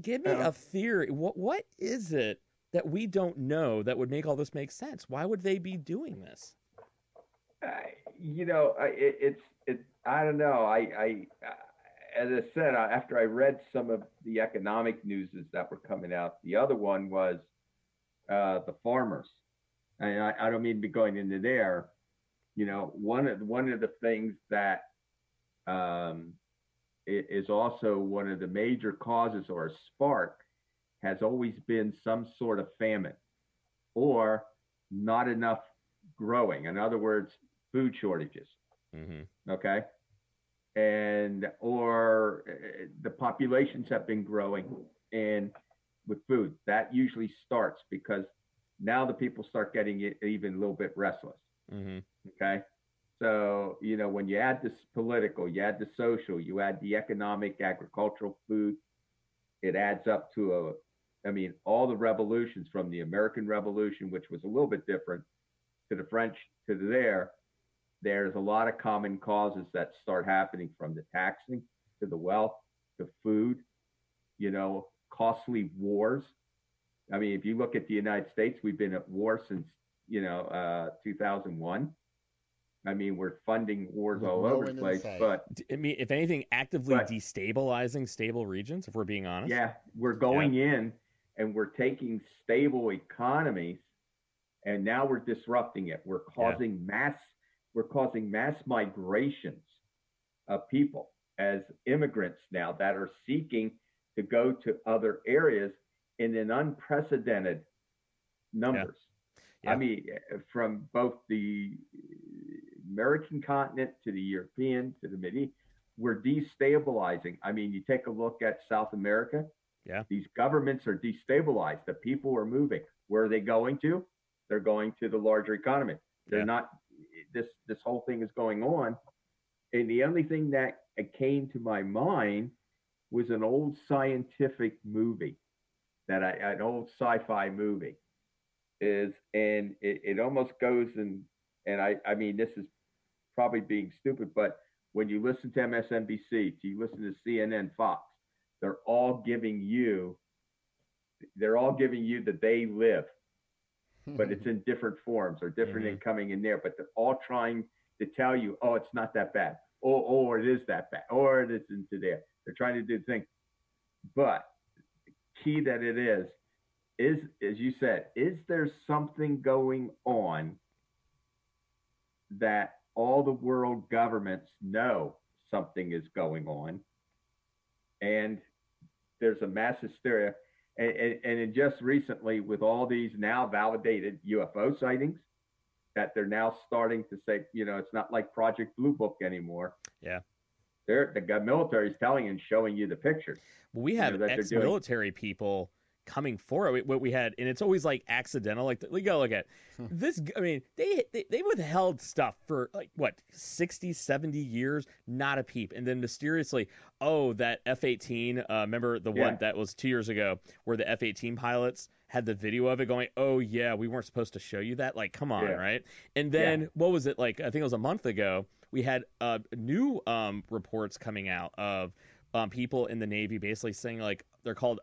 Speaker 1: give me a theory. What is it that we don't know that would make all this make sense? Why would they be doing this?
Speaker 3: It's I don't know. I as I said, after I read some of the economic newses that were coming out, the other one was the farmers. And I don't mean to be going into there. One of the things that is also one of the major causes or a spark has always been some sort of famine or not enough growing. In other words, food shortages. Mm-hmm. Okay. Or the populations have been growing, and with food, that usually starts because now the people start getting it even a little bit restless. Mm-hmm. Okay. So, when you add this political, you add the social, you add the economic, agricultural, food, it adds up to all the revolutions from the American Revolution, which was a little bit different, to the French, to there's a lot of common causes that start happening, from the taxing to the wealth to food, costly wars. If you look at the United States, we've been at war since, 2001. We're funding wars all over the place. But
Speaker 1: if anything, actively destabilizing stable regions, if we're being honest.
Speaker 3: Yeah, we're going in and we're taking stable economies, and now we're disrupting it. We're causing mass migrations of people as immigrants now that are seeking to go to other areas in an unprecedented numbers. Yeah. From both the American continent to the European to the Mideast, we're destabilizing. You take a look at South America. Yeah. These governments are destabilized. The people are moving. Where are they going to? They're going to the larger economy. They're not. This whole thing is going on, and the only thing that came to my mind was an old scientific movie, an old sci-fi movie, and it almost goes and this is probably being stupid, but when you listen to MSNBC, you listen to CNN, Fox, they're all giving you that they live. But it's in different forms or different in coming in there. But they're all trying to tell you, oh, it's not that bad. Or it is that bad. Or it isn't there. They're trying to do the thing. But the key that it is, as you said, is there something going on that all the world governments know something is going on? And there's a mass hysteria. And just recently, with all these now validated UFO sightings, that they're now starting to say, it's not like Project Blue Book anymore.
Speaker 1: Yeah.
Speaker 3: The military is telling and showing you the pictures.
Speaker 1: Well, we have ex-military people coming forward. What we had, and it's always like accidental. Like, we go look at this. They withheld stuff for 60, 70 years, not a peep, and then mysteriously, that F-18. Remember the one that was 2 years ago, where the F-18 pilots had the video of it going, oh yeah, we weren't supposed to show you that. Like, come on, right? And then what was it like? I think it was a month ago. We had new reports coming out of people in the Navy basically saying, like, they're called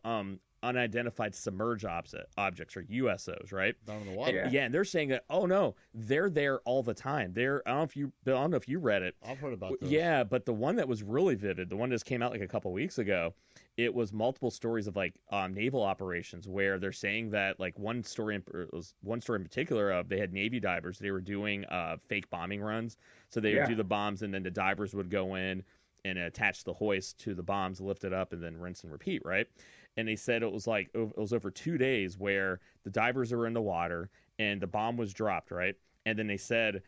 Speaker 1: unidentified submerged objects, or USOs, right?
Speaker 2: Down in the water.
Speaker 1: And they're saying that, oh no, they're there all the time. I don't know if you read it.
Speaker 2: I've heard about this.
Speaker 1: Yeah, but the one that was really vivid, the one that just came out like a couple weeks ago, it was multiple stories of naval operations where they're saying that, like, one story in particular of, they had Navy divers. They were doing fake bombing runs. So they would do the bombs, and then the divers would go in and attach the hoist to the bombs, lift it up, and then rinse and repeat, right? And they said it was over 2 days where the divers were in the water and the bomb was dropped, right? And then they said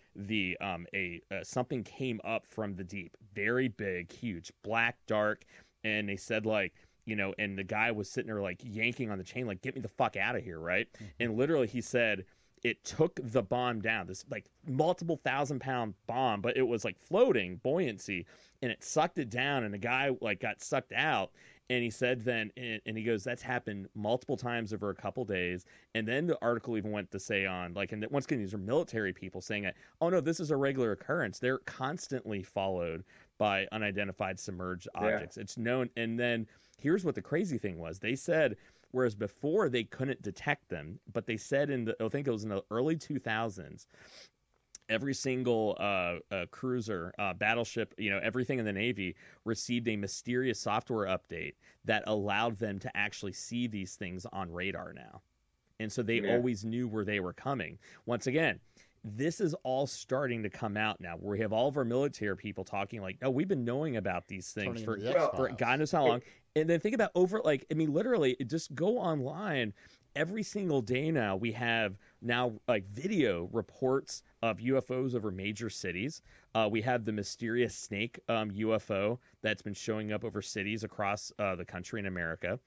Speaker 1: something came up from the deep, very big, huge, black, dark, and they said, and the guy was sitting there, like, yanking on the chain, like, get me the fuck out of here, right? Mm-hmm. And literally he said it took the bomb down, this like multiple 1,000-pound bomb, but it was like floating buoyancy, and it sucked it down, and the guy like got sucked out. And he said then, and he goes, that's happened multiple times over a couple days. And then the article even went to say on, like, and once again, these are military people saying that, oh no, this is a regular occurrence. They're constantly followed by unidentified submerged objects. It's known. And then here's what the crazy thing was. They said, whereas before they couldn't detect them, but they said I think it was in the early 2000s, every single cruiser, battleship, everything in the Navy received a mysterious software update that allowed them to actually see these things on radar now. And so they always knew where they were coming. Once again, this is all starting to come out now, where we have all of our military people talking like, oh, we've been knowing about these things for God knows how long. And then think about literally, just go online. Every single day now, we have like video reports of UFOs over major cities. We have the mysterious snake UFO that's been showing up over cities across the country in America.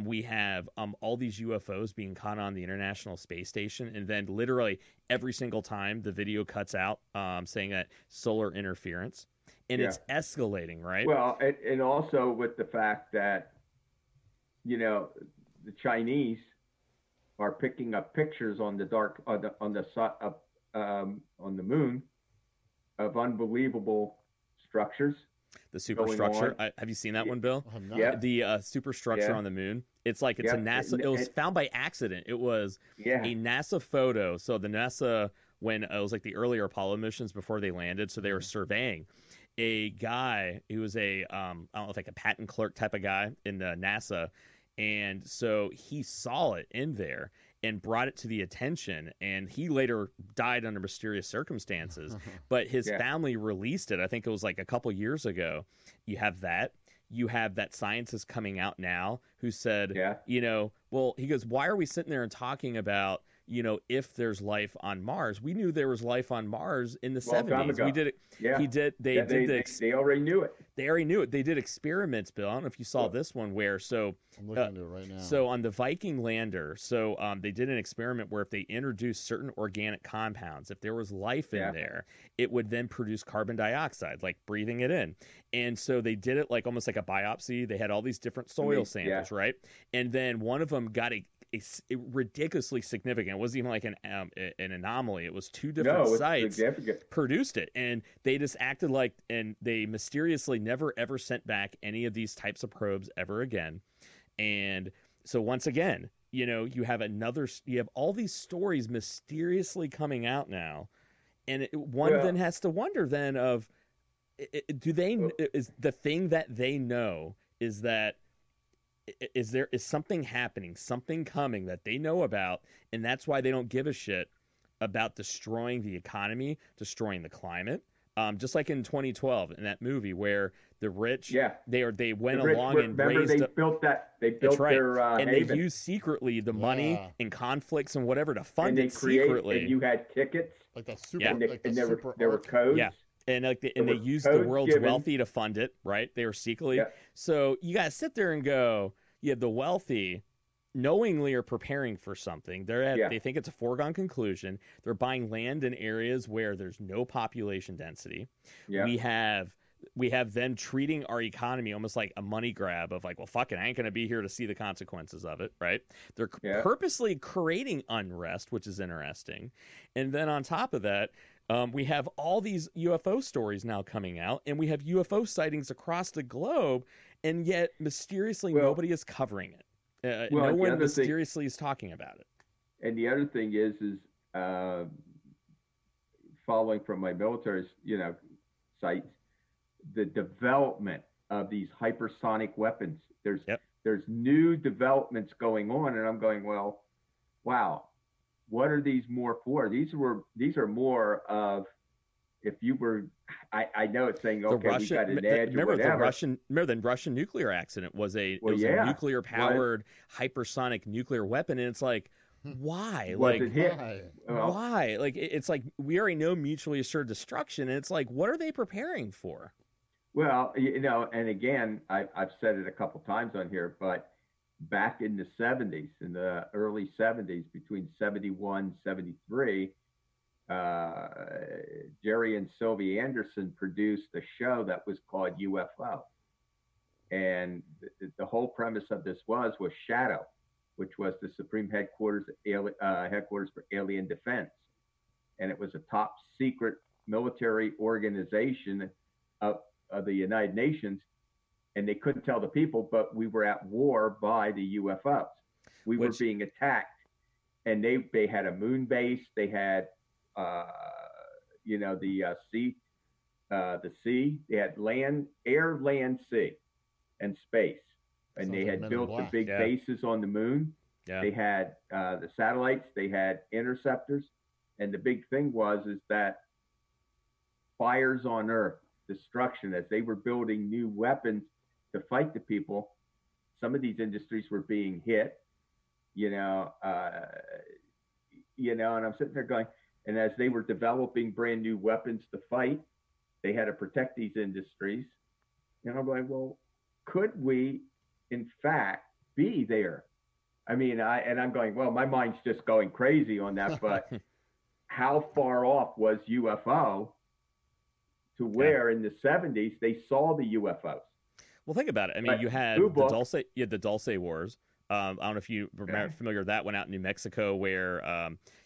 Speaker 1: We have all these UFOs being caught on the International Space Station, and then literally every single time the video cuts out saying that solar interference, and it's escalating, right?
Speaker 3: Well, and also with the fact that the Chinese are picking up pictures on the moon of unbelievable structures.
Speaker 1: The superstructure. Have you seen that one, Bill?
Speaker 2: Yeah.
Speaker 1: The superstructure on the moon. It's like a NASA. It was found by accident. It was a NASA photo. So the NASA, when it was like the earlier Apollo missions before they landed, so they were surveying. A guy who was I don't know, like a patent clerk type of guy in the NASA. And so he saw it in there and brought it to the attention, and he later died under mysterious circumstances, but his family released it. I think it was like a couple years ago. You have that scientist coming out now who said, well, he goes, why are we sitting there and talking about, if there's life on Mars? We knew there was life on Mars in the 70s. We did it. Yeah. They
Speaker 3: already knew it.
Speaker 1: They already knew it. They did experiments, Bill. I don't know if you saw this one where,
Speaker 2: I'm looking into it right now.
Speaker 1: So on the Viking lander, they did an experiment where if they introduced certain organic compounds, if there was life in there, it would then produce carbon dioxide, like breathing it in. And so they did it like almost like a biopsy. They had all these different soil samples, right? And then one of them got a ridiculously significant. It wasn't even like an anomaly. It was two different sites produced it, and they just acted like, and they mysteriously never ever sent back any of these types of probes ever again. And so once again, you have all these stories mysteriously coming out now, and one then has to wonder then of, is the thing that they know is that, is something happening, something coming that they know about, and that's why they don't give a shit about destroying the economy, destroying the climate, just like in 2012 in that movie where the rich they went along and raised
Speaker 3: built
Speaker 1: their and
Speaker 3: haven.
Speaker 1: they used secretly the money and conflicts and whatever to fund it
Speaker 3: secretly. And you had tickets
Speaker 2: like that super,
Speaker 3: there were codes.
Speaker 1: Yeah. And they used the world's wealthy to fund it, right? They were secretly. Yeah. So you got to sit there and go, the wealthy knowingly are preparing for something. They think it's a foregone conclusion. They're buying land in areas where there's no population density. Yeah. We have them treating our economy almost like a money grab of like, well, fuck it, I ain't going to be here to see the consequences of it, right? They're purposely creating unrest, which is interesting. And then on top of that, we have all these UFO stories now coming out, and we have UFO sightings across the globe, and yet mysteriously nobody is covering it. No one mysteriously is talking about it.
Speaker 3: And the other thing is following from my military, sites, the development of these hypersonic weapons. There's new developments going on, and I'm going, well, wow. What are these more for? These are more of, if you were, I know it's saying, okay, we got an edge or whatever.
Speaker 1: The Russian nuclear accident was a nuclear powered hypersonic nuclear weapon. And it's like, why? Why? Like, it's like, we already know mutually assured destruction. And it's like, what are they preparing for?
Speaker 3: Well, and again, I've said it a couple times on here, but back in the 70s, in the early 70s, between 71, 73, Jerry and Sylvie Anderson produced a show that was called UFO. And the whole premise of this was Shadow, which was the Supreme Headquarters for Alien Defense. And it was a top secret military organization of the United Nations. And they couldn't tell the people, but we were at war by the UFOs. We were being attacked. And they had a moon base. They had, the sea. They had land, air, land, sea, and space. And they had built the big bases on the moon. Yeah. They had the satellites. They had interceptors. And the big thing is that fires on Earth, destruction, as they were building new weapons to fight the people, some of these industries were being hit, and I'm sitting there going, and as they were developing brand new weapons to fight, they had to protect these industries. And I'm going, well, could we, in fact, be there? I mean, I'm going, well, my mind's just going crazy on that, but how far off was UFO to where in the 70s they saw the UFOs?
Speaker 1: Well, think about it. I mean, you had the Dulce Wars. I don't know if you are familiar with that one out in New Mexico, where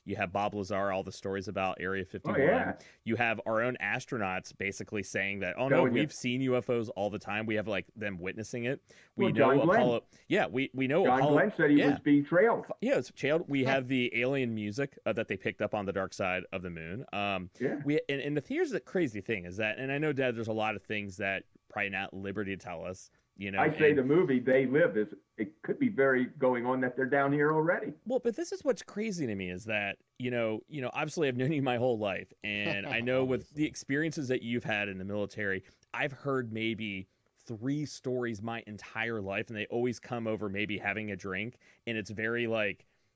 Speaker 1: you have Bob Lazar, all the stories about Area 51. Oh, yeah. You have our own astronauts basically saying that, we've seen UFOs all the time. We have them witnessing it. We know Apollo. Yeah, we know
Speaker 3: John
Speaker 1: Apollo.
Speaker 3: Glenn said he was being trailed.
Speaker 1: Yeah, it's trailed. We have the alien music that they picked up on the dark side of the moon. And here's the crazy thing is that, and I know, Dad, there's a lot of things that probably not at liberty to tell us.
Speaker 3: I say the movie They Live it could be very going on that they're down here already.
Speaker 1: Well, but this is what's crazy to me is that, obviously I've known you my whole life, and I know with the experiences that you've had in the military, I've heard maybe 3 stories my entire life, and they always come over maybe having a drink, and it's very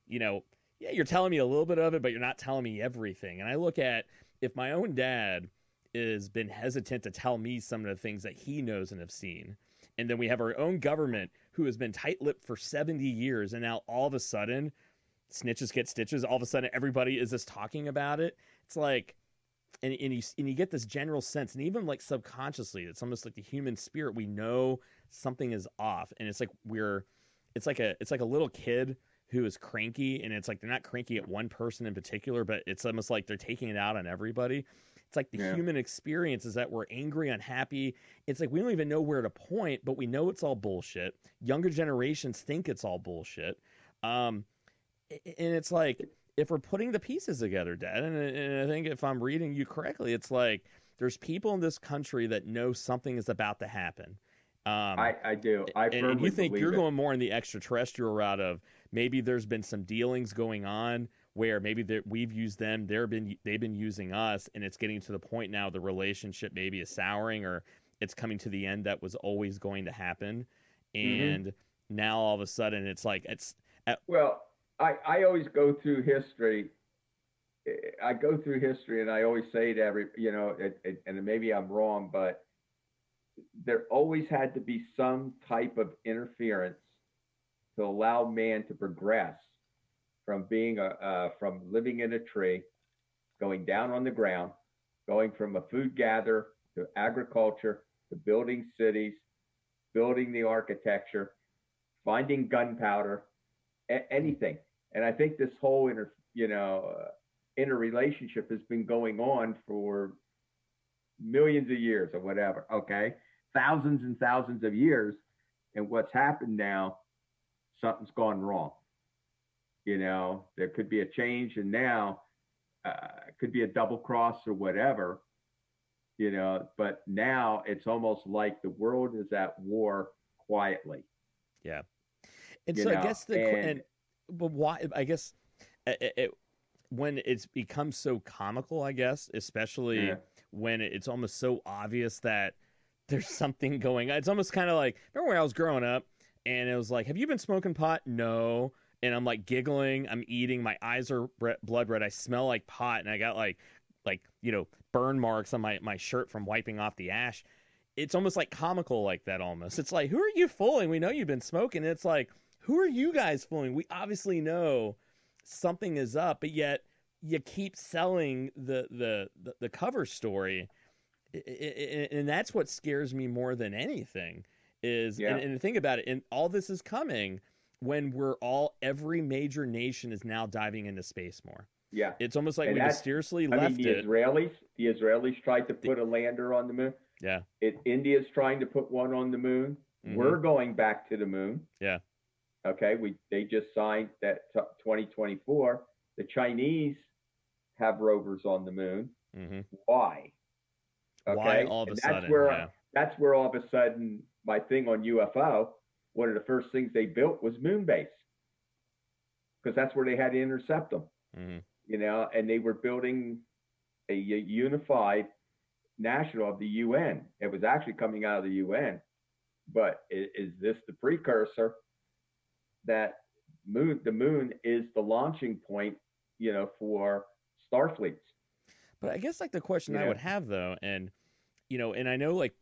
Speaker 1: you're telling me a little bit of it, but you're not telling me everything. And I look at, if my own dad has been hesitant to tell me some of the things that he knows and have seen, and then we have our own government who has been tight-lipped for 70 years, and now all of a sudden, snitches get stitches. All of a sudden, everybody is just talking about it. It's like, and you get this general sense, and even subconsciously, it's almost like the human spirit. We know something is off, and it's like it's like a little kid who is cranky, and it's like they're not cranky at one person in particular, but it's almost like they're taking it out on everybody. It's like the human experience is that we're angry, unhappy. It's like we don't even know where to point, but we know it's all bullshit. Younger generations think it's all bullshit. And it's like, if we're putting the pieces together, Dad, and I think if I'm reading you correctly, it's like there's people in this country that know something is about to happen.
Speaker 3: I do. I firmly
Speaker 1: and you think
Speaker 3: believe
Speaker 1: you're
Speaker 3: it.
Speaker 1: going more in the extraterrestrial route of maybe there's been some dealings going on where maybe we've used them, they've been using us, and it's getting to the point now the relationship maybe is souring, or it's coming to the end that was always going to happen, and now all of a sudden it's like
Speaker 3: well, I always go through history. I go through history, and I always say to and maybe I'm wrong, but there always had to be some type of interference to allow man to progress from being from living in a tree, going down on the ground, going from a food gatherer to agriculture, to building cities, building the architecture, finding gunpowder, anything. And I think this whole interrelationship has been going on for millions of years or whatever. Okay, thousands and thousands of years, and what's happened now? Something's gone wrong. There could be a change, and now it could be a double cross or whatever, but now it's almost like the world is at war quietly.
Speaker 1: Yeah. And so I guess but why, I guess when it's become so comical, I guess, especially when it's almost so obvious that there's something going on. It's almost kind of like, remember when I was growing up and it was like, have you been smoking pot? No. And I'm like giggling, I'm eating, my eyes are blood red, I smell like pot, and I got like burn marks on my shirt from wiping off the ash. It's almost like comical like that almost. It's like, who are you fooling? We know you've been smoking. It's like, who are you guys fooling? We obviously know something is up, but yet you keep selling the cover story, and that's what scares me more than anything. And think about it, and all this is coming when every major nation is now diving into space more.
Speaker 3: Yeah,
Speaker 1: it's almost like we mysteriously
Speaker 3: the
Speaker 1: left it.
Speaker 3: The Israelis tried to put a lander on the moon.
Speaker 1: Yeah,
Speaker 3: India's trying to put one on the moon. Mm-hmm. We're going back to the moon.
Speaker 1: Yeah.
Speaker 3: Okay, they just signed that 2024. The Chinese have rovers on the moon.
Speaker 1: Mm-hmm.
Speaker 3: Why? Okay,
Speaker 1: why all of a sudden?
Speaker 3: That's where all of a sudden my thing on UFO. One of the first things they built was moon base, because that's where they had to intercept them.
Speaker 1: Mm-hmm.
Speaker 3: You know, and they were building a unified national of the UN. It was actually coming out of the UN, but is this the precursor that the moon is the launching point, you know, for Starfleets?
Speaker 1: But I guess like the question I would have though, and you know, and I know like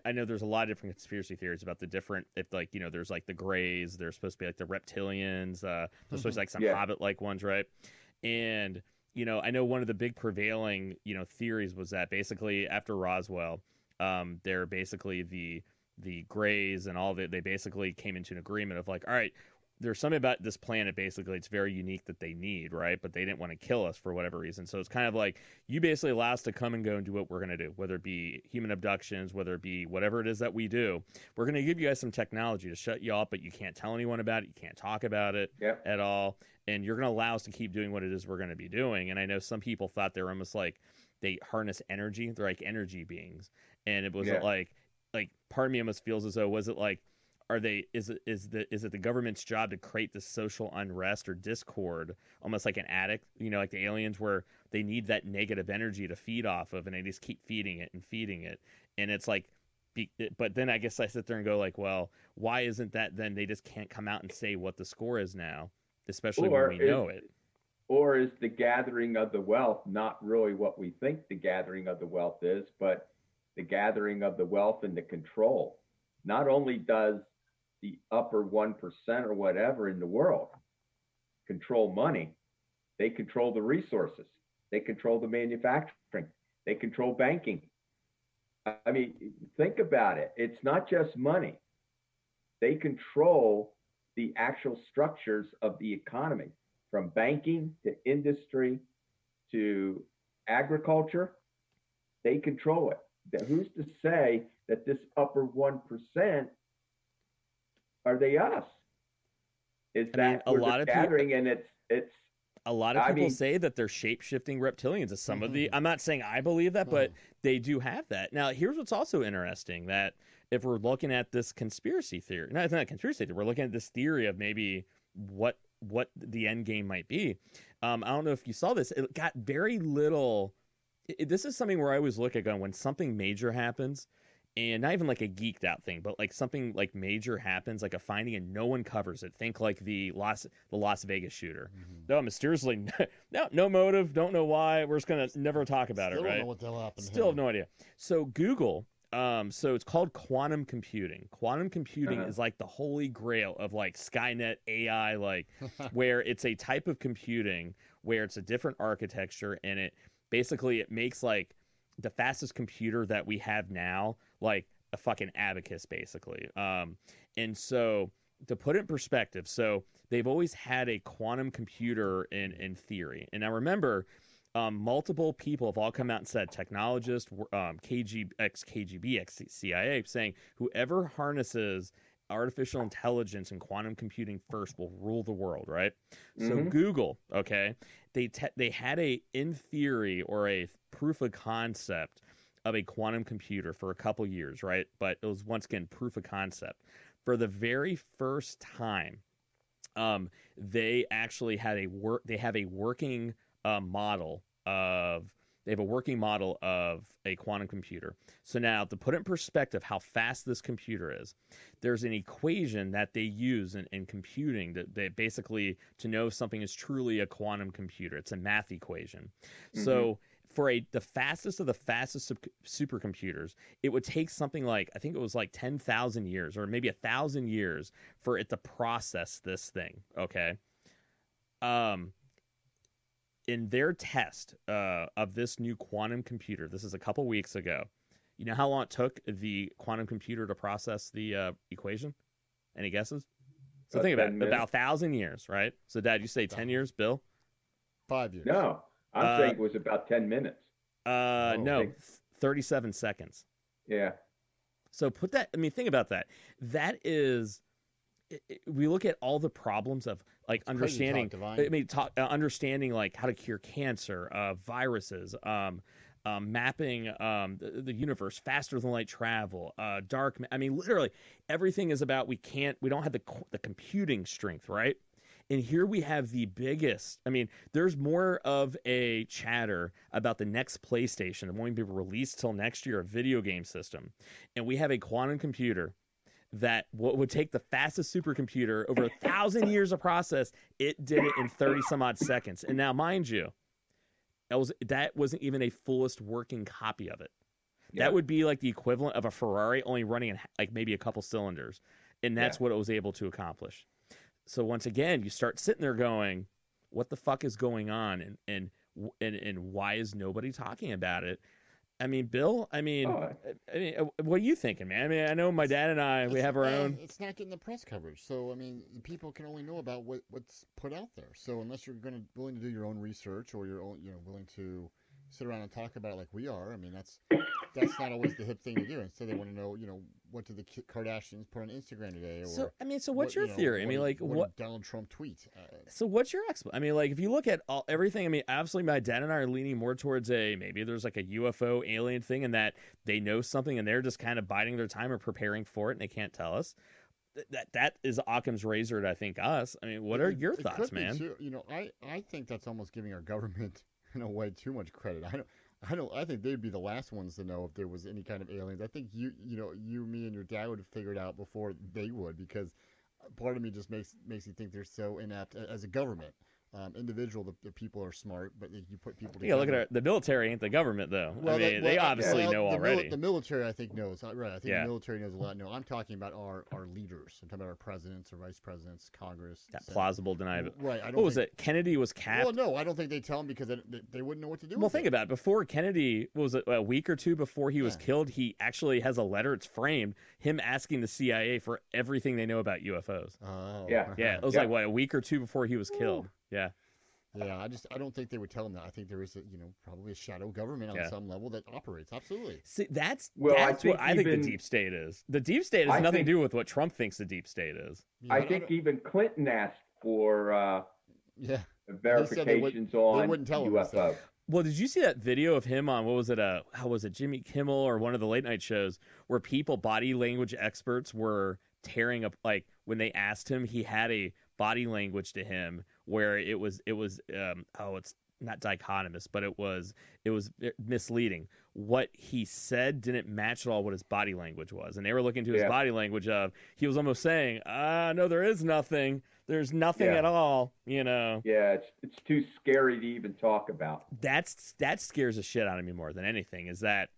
Speaker 1: I know there's a lot of different conspiracy theories about the different, if like, you know, there's like the Greys, there's supposed to be like the reptilians, there's supposed to be like some Hobbit-like ones, right? And, you know, I know one of the big prevailing, you know, theories was that basically after Roswell, they're basically the Greys and all that, they basically came into an agreement of like, all right, there's something about this planet, basically, it's very unique that they need, right? But they didn't want to kill us for whatever reason. So it's kind of like, you basically allow us to come and go and do what we're going to do, whether it be human abductions, whether it be whatever it is that we do. We're going to give you guys some technology to shut you up, but you can't tell anyone about it. You can't talk about it at all. And you're going to allow us to keep doing what it is we're going to be doing. And I know some people thought they were almost like they harness energy. They're like energy beings. And it was like part of me almost feels as though, was it like, is it the government's job to create this social unrest or discord, almost like an addict, you know, like the aliens, where they need that negative energy to feed off of, and they just keep feeding it. And it's like, but then I guess I sit there and go like, well, why isn't that then they just can't come out and say what the score is now, especially when we know it?
Speaker 3: Or is the gathering of the wealth not really what we think the gathering of the wealth is, but the gathering of the wealth and the control? Not only does the upper 1% or whatever in the world control money, they control the resources, they control the manufacturing, they control banking. I mean, think about it. It's not just money. They control the actual structures of the economy, from banking to industry to agriculture. They control it. Who's to say that this upper 1%, are they us? Is that
Speaker 1: a lot of
Speaker 3: gathering
Speaker 1: people,
Speaker 3: and it's
Speaker 1: a lot of people say that they're shape-shifting reptilians. Some of the, I'm not saying I believe that, but they do have that. Now, here's what's also interesting, that if we're looking at this conspiracy theory, no, it's not a conspiracy theory, we're looking at this theory of maybe what the end game might be. I don't know if you saw this. It got very little. This is something where I always look at going, when something major happens, and not even like a geeked out thing, but like something like major happens, like a finding, and no one covers it. Think like the Las Vegas shooter. No, mysteriously, no motive, don't know why. We're just gonna never talk about it, right?
Speaker 2: Don't know what the hell happened.
Speaker 1: Still have no idea. So Google, so it's called quantum computing. Quantum computing is like the holy grail of like Skynet AI, like where it's a type of computing where it's a different architecture, and it makes like the fastest computer that we have now, like a fucking abacus, basically. And so to put it in perspective, so they've always had a quantum computer in theory. And now remember, multiple people have all come out and said, technologists, ex-KGB, ex-CIA, saying whoever harnesses artificial intelligence and quantum computing first will rule the world, right? So Google, okay, they had in theory, or a proof of concept of a quantum computer for a couple years, right? But it was, once again, proof of concept. For the very first time, they actually had they have a working model of a quantum computer. So now, to put it in perspective how fast this computer is, there's an equation that they use in computing that basically, to know if something is truly a quantum computer. It's a math equation. So for the fastest of the fastest supercomputers, it would take something like, I think it was like 10,000 years or maybe 1,000 years for it to process this thing. Okay. In their test of this new quantum computer, this is a couple weeks ago. You know how long it took the quantum computer to process the equation? Any guesses? So think about it. About 1,000 years, right? So, Dad, you say 10 years, Bill?
Speaker 2: 5 years.
Speaker 3: No, I'm saying it was about 10 minutes.
Speaker 1: No, 37 seconds.
Speaker 3: Yeah.
Speaker 1: So think about that. That is, we look at all the problems of like understanding. Understanding like how to cure cancer, viruses, mapping the universe, faster than light travel, dark. I mean, literally everything is about we don't have the computing strength, right? And here we have the biggest. I mean, there's more of a chatter about the next PlayStation that won't be released till next year, a video game system, and we have a quantum computer that what would take the fastest supercomputer over 1,000 years of process. It did it in 30 some odd seconds. And now, mind you, that wasn't even a fullest working copy of it. Yeah. That would be like the equivalent of a Ferrari only running in like maybe a couple cylinders. And that's what it was able to accomplish. So once again, you start sitting there going, what the fuck is going on? And why is nobody talking about it? I mean, Bill, what are you thinking, man? I mean, I know my dad and we have our own.
Speaker 2: It's not getting the press coverage. So, I mean, people can only know about what's put out there. So unless you're willing to do your own research or you're willing to sit around and talk about it like we are, I mean, that's not always the hip thing to do. Instead, they want to know, what did the Kardashians put on Instagram today? Or
Speaker 1: so what's your theory?
Speaker 2: What did Donald Trump tweet?
Speaker 1: So what's your explanation? I mean, like, if you look at everything, I mean, absolutely, my dad and I are leaning more towards maybe there's like a UFO alien thing and that they know something and they're just kind of biding their time or preparing for it and they can't tell us. That is Occam's razor to, I think, us. I mean, what are your thoughts, man?
Speaker 2: I think that's almost giving our government, in a way, too much credit. I think they'd be the last ones to know if there was any kind of aliens. I think you, me, and your dad would have figured out before they would, because part of me just makes you think they're so inept as a government. Individual, the people are smart, but you put people together.
Speaker 1: Yeah, look at the military ain't the government, though. Well, they obviously know already.
Speaker 2: The military, I think, knows. Right, I think the military knows a lot. No, I'm talking about our leaders. I'm talking about our presidents or vice presidents, Congress.
Speaker 1: That plausible deniability.
Speaker 2: Right.
Speaker 1: What was it? Kennedy was capped?
Speaker 2: Well, no, I don't think they tell him because they wouldn't know what to do with it.
Speaker 1: Well, think about it. Before Kennedy, what was it, a week or two before he was killed, he actually has a letter, it's framed, him asking the CIA for everything they know about UFOs.
Speaker 2: Oh.
Speaker 3: Yeah.
Speaker 1: Yeah, it was like, a week or two before he was killed. Yeah.
Speaker 2: Yeah, I don't think they would tell him that. I think there is probably a shadow government on some level that operates. Absolutely.
Speaker 1: See, that's what I think the deep state is. The deep state has nothing to do with what Trump thinks the deep state is.
Speaker 3: Yeah, I think even Clinton asked for verifications on UFO.
Speaker 1: Well, did you see that video of him on, how was it, Jimmy Kimmel or one of the late night shows where body language experts were tearing up, like when they asked him, he had a body language to him where it was it's not dichotomous, but it was misleading. What he said didn't match at all what his body language was, and they were looking to his body language of, he was almost saying, no, there is nothing. There's nothing at all, Yeah,
Speaker 3: it's too scary to even talk about.
Speaker 1: That scares the shit out of me more than anything, is that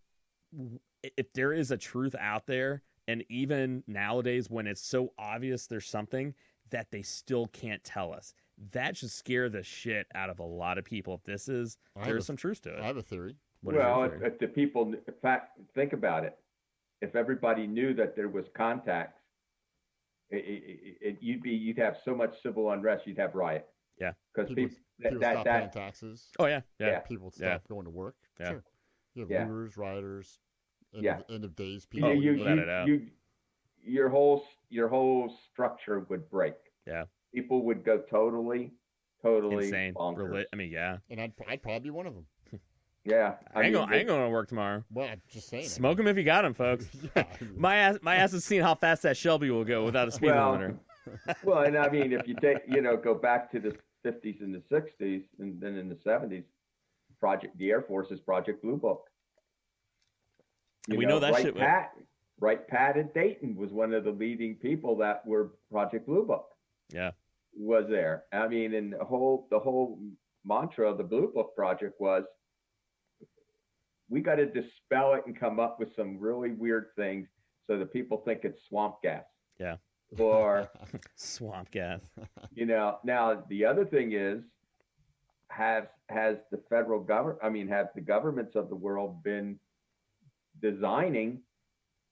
Speaker 1: if there is a truth out there, and even nowadays when it's so obvious there's something that they still can't tell us, that should scare the shit out of a lot of people. If there's some truth to it.
Speaker 2: I have a theory.
Speaker 3: If the people, in fact, think about it. If everybody knew that there was contacts, you'd have so much civil unrest, you'd have riot.
Speaker 1: Yeah,
Speaker 2: because people stop paying taxes.
Speaker 1: Oh yeah.
Speaker 2: People stop going to work.
Speaker 1: Yeah.
Speaker 2: Sure. You have looters, rioters. End of days. People.
Speaker 3: Your whole structure would break.
Speaker 1: Yeah.
Speaker 3: People would go totally
Speaker 1: insane.
Speaker 3: Bonkers.
Speaker 2: And I'd probably be one of them.
Speaker 3: Yeah.
Speaker 1: I ain't going to work tomorrow.
Speaker 2: Well, I'm just saying.
Speaker 1: Smoke them if you got them, folks. My ass has seen how fast that Shelby will go without a speed limiter.
Speaker 3: Well, and I mean, if you take, go back to the 50s and the 60s, and then in the 70s, the Air Force's Project Blue Book.
Speaker 1: We know that shit.
Speaker 3: Pat at Dayton was one of the leading people that were Project Blue Book.
Speaker 1: Yeah.
Speaker 3: Was there. I mean, and the whole mantra of the Blue Book Project was we got to dispel it and come up with some really weird things so that people think it's swamp gas.
Speaker 1: Yeah.
Speaker 3: Or
Speaker 1: swamp gas.
Speaker 3: Now the other thing is, has the federal government, have the governments of the world been designing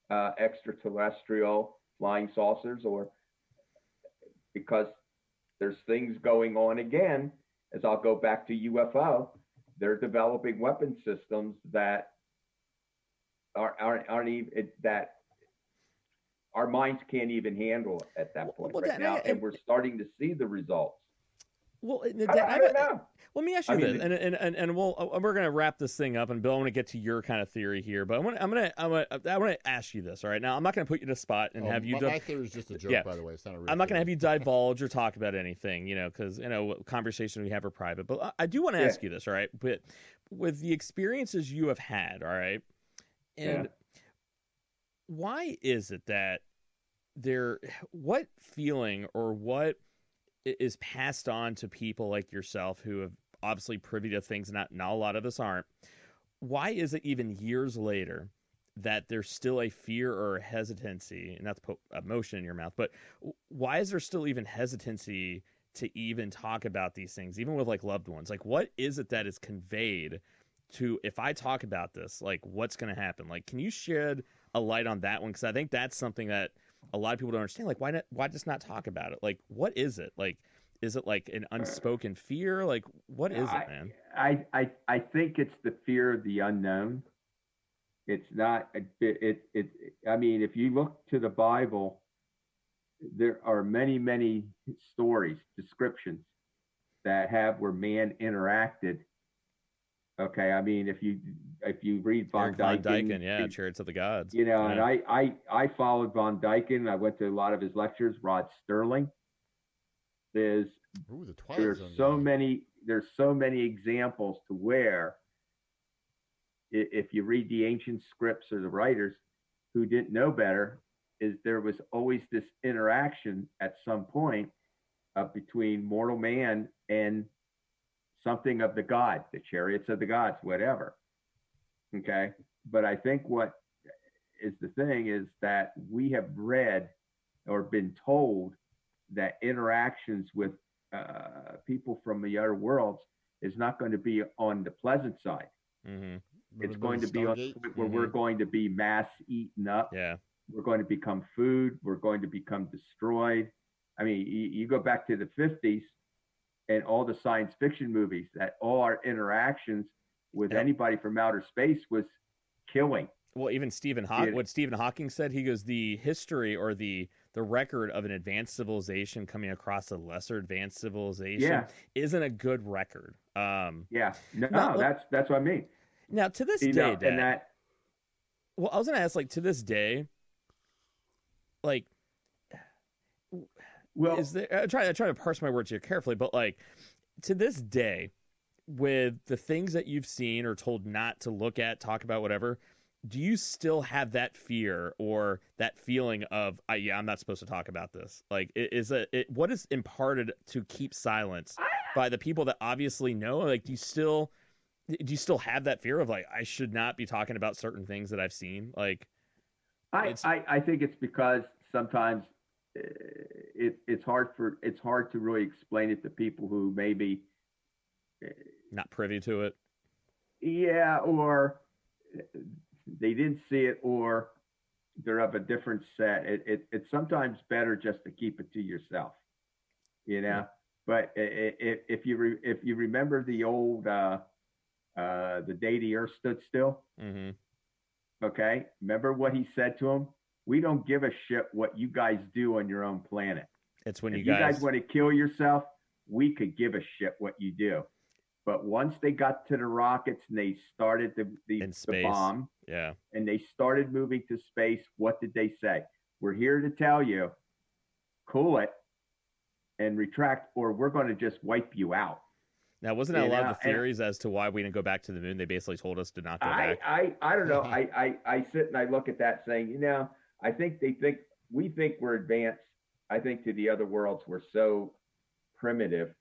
Speaker 3: extraterrestrial flying saucers, or because there's things going on again, as I'll go back to UFO, they're developing weapon systems that aren't even, that our minds can't even handle at that point now, and we're starting to see the results.
Speaker 1: Well,
Speaker 3: I don't know.
Speaker 1: Let me ask you this, and we're gonna wrap this thing up. And Bill, I want to get to your kind of theory here, but I want to ask you this. All right, now I'm not gonna put you in a spot and have you.
Speaker 2: My theory is just a joke, by the way. It's not a real
Speaker 1: I'm not gonna have you divulge or talk about anything, because conversations we have are private. But I do want to ask you this, all right? But with the experiences you have had, all right, and why is it that what feeling or what is passed on to people like yourself who have obviously privy to things not a lot of us aren't? Why is it even years later that there's still a fear or a hesitancy, and not to put emotion in your mouth, but why is there still even hesitancy to even talk about these things, even with like loved ones? Like, what is it that is conveyed to, if I talk about this, like what's going to happen? Like, can you shed a light on that one? Because I think that's something that a lot of people don't understand. Like, why just not talk about it? Like, what is it? Like, is it like an unspoken fear? Like, what is it, man?
Speaker 3: I think it's the fear of the unknown. It's not, if you look to the Bible, there are many, many stories, descriptions that have where man interacted. Okay, if you read Von Duyken,
Speaker 1: Chariots of the Gods.
Speaker 3: And I followed Von Duyken. I went to a lot of his lectures. Rod Sterling. There's so many examples to where, if you read the ancient scripts or the writers who didn't know better, is there was always this interaction at some point between mortal man and something of the gods, the chariots of the gods, whatever. Okay. But I think what is the thing is that we have read or been told that interactions with people from the other worlds is not going to be on the pleasant side.
Speaker 1: Mm-hmm.
Speaker 3: It's going to be on where we're going to be mass eaten up.
Speaker 1: Yeah.
Speaker 3: We're going to become food. We're going to become destroyed. You go back to the 50s and all the science fiction movies, that all our interactions with anybody from outer space was killing.
Speaker 1: Well, even what Stephen Hawking said, he goes, the history or the record of an advanced civilization coming across a lesser advanced civilization isn't a good record.
Speaker 3: That's what I mean.
Speaker 1: Now, to this day, Dad, well, I was going to ask, like, to this day, like,
Speaker 3: well,
Speaker 1: is there? I try to parse my words here carefully, but like, to this day, with the things that you've seen or told not to look at, talk about, whatever, do you still have that fear or that feeling of, I'm not supposed to talk about this? Like, what is imparted to keep silence by the people that obviously know? Like, do you still have that fear of, like, I should not be talking about certain things that I've seen? Like,
Speaker 3: I think it's because sometimes it's hard to really explain it to people who maybe
Speaker 1: not privy to it.
Speaker 3: Yeah, or they didn't see it, or they're of a different set. It's sometimes better just to keep it to yourself, Yeah. But if you remember the old the day the Earth stood still, okay, remember what he said to him? We don't give a shit what you guys do on your own planet.
Speaker 1: It's when
Speaker 3: if you guys want to kill yourself, we could give a shit what you do. But once they got to the rockets and they started the bomb, and they started moving to space, what did they say? We're here to tell you, cool it and retract, or we're going to just wipe you out.
Speaker 1: Now, wasn't that a lot of the theories as to why we didn't go back to the moon? They basically told us to not go back.
Speaker 3: I don't know. I sit and I look at that saying, I think we think we're advanced. I think to the other worlds, we're so primitive.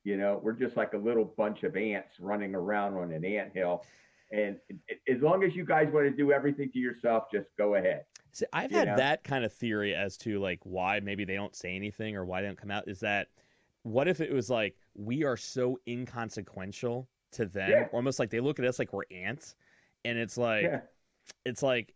Speaker 3: We're just like a little bunch of ants running around on an anthill. And as long as you guys want to do everything to yourself, just go ahead.
Speaker 1: See, I've had that kind of theory as to like why maybe they don't say anything or why they don't come out. Is that what if it was like we are so inconsequential to them, almost like they look at us like we're ants, and it's like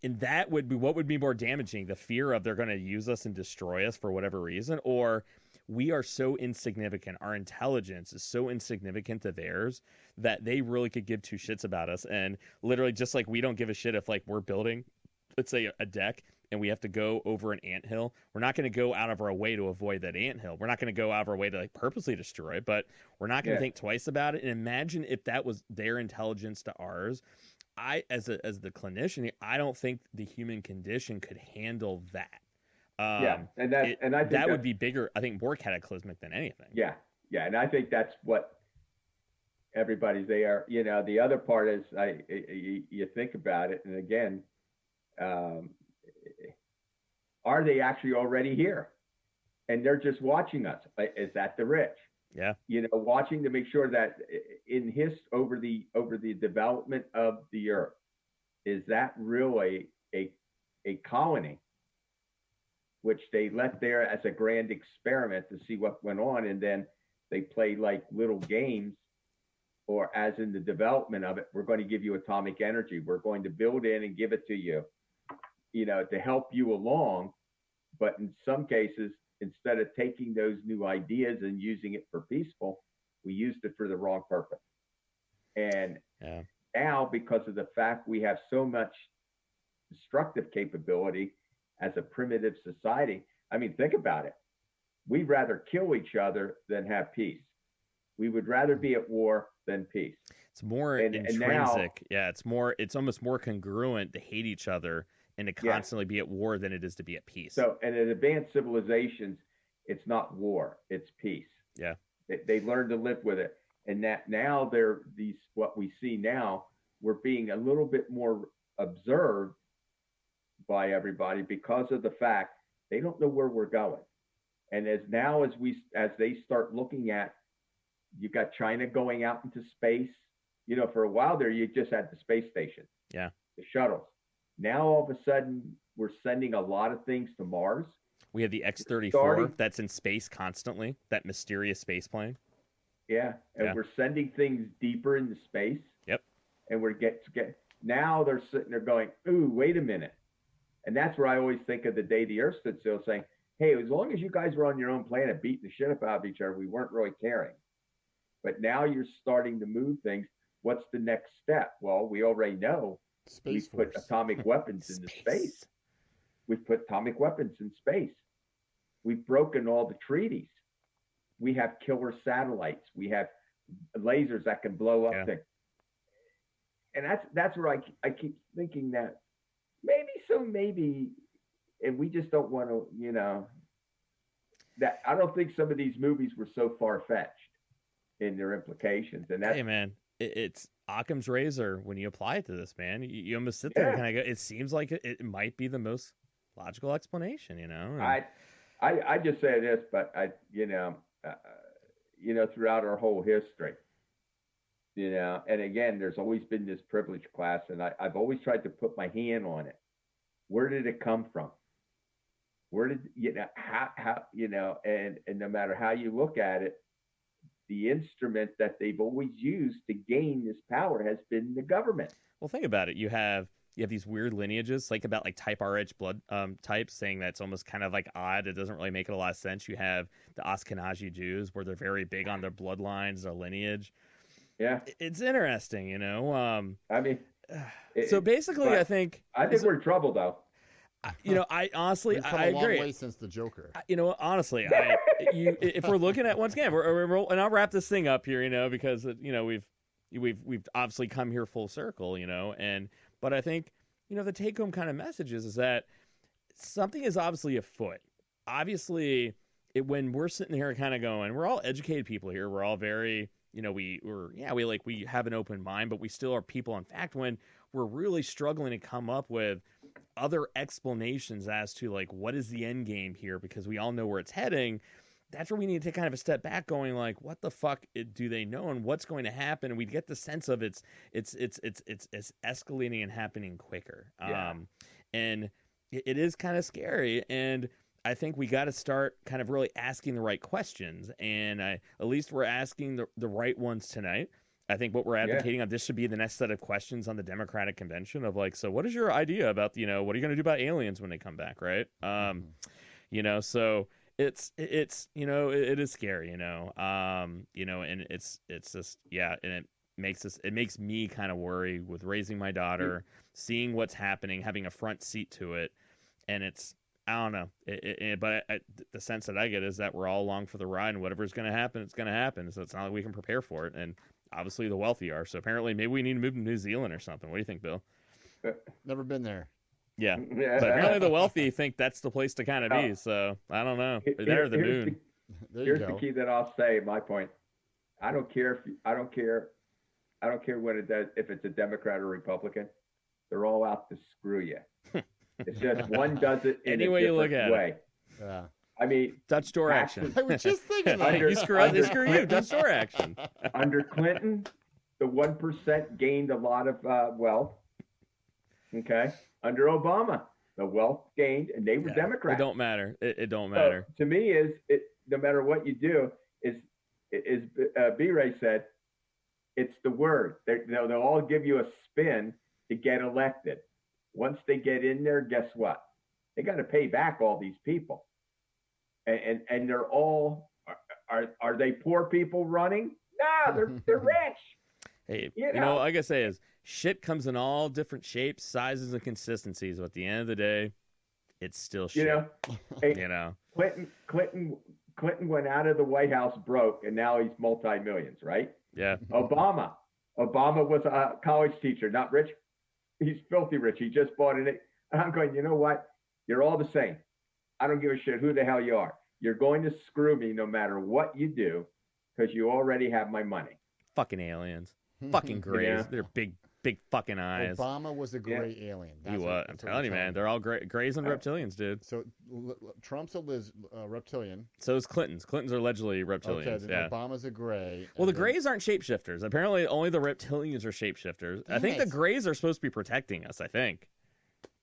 Speaker 1: and that would be what would be more damaging, the fear of they're going to use us and destroy us for whatever reason, or we are so insignificant, our intelligence is so insignificant to theirs that they really could give two shits about us. And literally just like we don't give a shit if like we're building, let's say, a deck and we have to go over an anthill, we're not going to go out of our way to avoid that anthill. We're not going to go out of our way to like purposely destroy it, but we're not going to think twice about it. And imagine if that was their intelligence to ours. As the clinician, I don't think the human condition could handle that.
Speaker 3: And I think
Speaker 1: that would be bigger, I think, more cataclysmic than anything.
Speaker 3: And I think that's what everybody's there. You know, the other part is you think about it, and again, are they actually already here? And they're just watching us. Is that the rich?
Speaker 1: Yeah.
Speaker 3: You know, watching to make sure that over the development of the earth, is that really a colony, which they let there as a grand experiment to see what went on, and then they play like little games, or as in the development of it, we're going to give you atomic energy, we're going to build in and give it to you, you know, to help you along. But in some cases, instead of taking those new ideas and using it for peaceful, we used it for the wrong purpose. And now, because of the fact we have so much destructive capability as a primitive society, I mean, think about it. We'd rather kill each other than have peace. We would rather be at war than peace.
Speaker 1: It's more intrinsic. It's almost more congruent to hate each other and to constantly be at war than it is to be at peace.
Speaker 3: So, and in advanced civilizations, it's not war, it's peace.
Speaker 1: Yeah.
Speaker 3: They learn to live with it. And that now what we see now, we're being a little bit more observed by everybody because of the fact they don't know where we're going. And as they start looking at, you got China going out into space. You know, for a while there, you just had the space station.
Speaker 1: Yeah.
Speaker 3: The shuttles. Now, all of a sudden, we're sending a lot of things to Mars.
Speaker 1: We have the X-34 that's in space constantly, that mysterious space plane.
Speaker 3: Yeah, and we're sending things deeper into space.
Speaker 1: Yep.
Speaker 3: And we're now they're sitting there going, ooh, wait a minute. And that's where I always think of the day the Earth stood still, saying, hey, as long as you guys were on your own planet beating the shit up out of each other, we weren't really caring. But now you're starting to move things. What's the next step? Well, we already know. We've put atomic weapons into space. We've put atomic weapons in space. We've broken all the treaties. We have killer satellites. We have lasers that can blow up things. And that's where I keep thinking that maybe, and we just don't want to, you know, that I don't think some of these movies were so far-fetched in their implications. And that's,
Speaker 1: hey, man, it's Occam's razor when you apply it to this, man. You almost sit there and kind of go, it seems like it might be the most logical explanation, you know? And
Speaker 3: I just say this, but throughout our whole history, you know, and again, there's always been this privileged class, and I've always tried to put my hand on it. Where did it come from? Where did, you know, how, you know, and no matter how you look at it, the instrument that they've always used to gain this power has been the government.
Speaker 1: Well, think about it. You have these weird lineages, like about like type Rh blood types, saying that's almost kind of like odd. It doesn't really make a lot of sense. You have the Ashkenazi Jews, where they're very big on their bloodlines, their lineage.
Speaker 3: Yeah,
Speaker 1: it's interesting, you know.
Speaker 3: I mean,
Speaker 1: so basically, I think
Speaker 3: we're in trouble, though.
Speaker 1: You know, I honestly, I agree.
Speaker 2: A long way since the Joker.
Speaker 1: You know, honestly, if we're looking at, once again, and I'll wrap this thing up here, you know, because you know we've obviously come here full circle, you know, but I think, you know, the take home kind of message is that something is obviously afoot. Obviously, when we're sitting here kind of going, we're all educated people here. We're all very, you know, we have an open mind, but we still are people. In fact, when we're really struggling to come up with other explanations as to like what is the end game here, because we all know where it's heading, that's where we need to take kind of a step back, going like, what the fuck do they know, and what's going to happen? And we get the sense of it's escalating and happening quicker. And it is kind of scary. And I think we got to start kind of really asking the right questions. And at least we're asking the right ones tonight. I think what we're advocating on this should be the next set of questions on the Democratic convention of like, so what is your idea about, what are you going to do about aliens when they come back? Right. So it's it is scary, and it's just, and it makes me kind of worry with raising my daughter, seeing what's happening, having a front seat to it. And I don't know, but the sense that I get is that we're all along for the ride, and whatever's going to happen, it's going to happen. So it's not like we can prepare for it. And obviously the wealthy are. So apparently maybe we need to move to New Zealand or something. What do you think, Bill?
Speaker 2: Never been there.
Speaker 1: Yeah. But apparently the wealthy think that's the place to kind of be. So I don't know. They're the moon.
Speaker 3: Here's the key that I'll say. My point. I don't care what it does, if it's a Democrat or Republican. They're all out to screw you. It's just one does it in
Speaker 1: any way you look at
Speaker 3: way.
Speaker 1: it.
Speaker 2: Yeah.
Speaker 3: I mean,
Speaker 1: Dutch door action.
Speaker 2: I was just thinking that.
Speaker 1: You screw you. Dutch door action.
Speaker 3: Under Clinton, the 1% gained a lot of wealth. Okay. Under Obama, the wealth gained, and they were Democrats.
Speaker 1: It don't matter. It don't matter.
Speaker 3: So, to me, no matter what you do, is B-Ray said, it's the word. They'll all give you a spin to get elected. Once they get in there, guess what? They got to pay back all these people. And they're all, are they poor people running? No, they're rich.
Speaker 1: Hey, like I say, is shit comes in all different shapes, sizes, and consistencies. But at the end of the day, it's still shit.
Speaker 3: Clinton went out of the White House broke, and now he's multi-millions, right?
Speaker 1: Yeah.
Speaker 3: Obama was a college teacher, not rich. He's filthy rich. He just bought it. And I'm going, you know what? You're all the same. I don't give a shit who the hell you are. You're going to screw me no matter what you do, because you already have my money.
Speaker 1: Fucking aliens. Fucking grays. Yeah. They're big fucking eyes.
Speaker 2: Obama was a gray alien.
Speaker 1: I'm telling you, man. They're all grays and reptilians, dude.
Speaker 2: So Trump's a reptilian.
Speaker 1: So is Clinton's. Clinton's are allegedly reptilians.
Speaker 2: Okay, then Obama's a gray.
Speaker 1: Well, the grays aren't shapeshifters. Apparently, only the reptilians are shapeshifters. I think the grays are supposed to be protecting us, I think.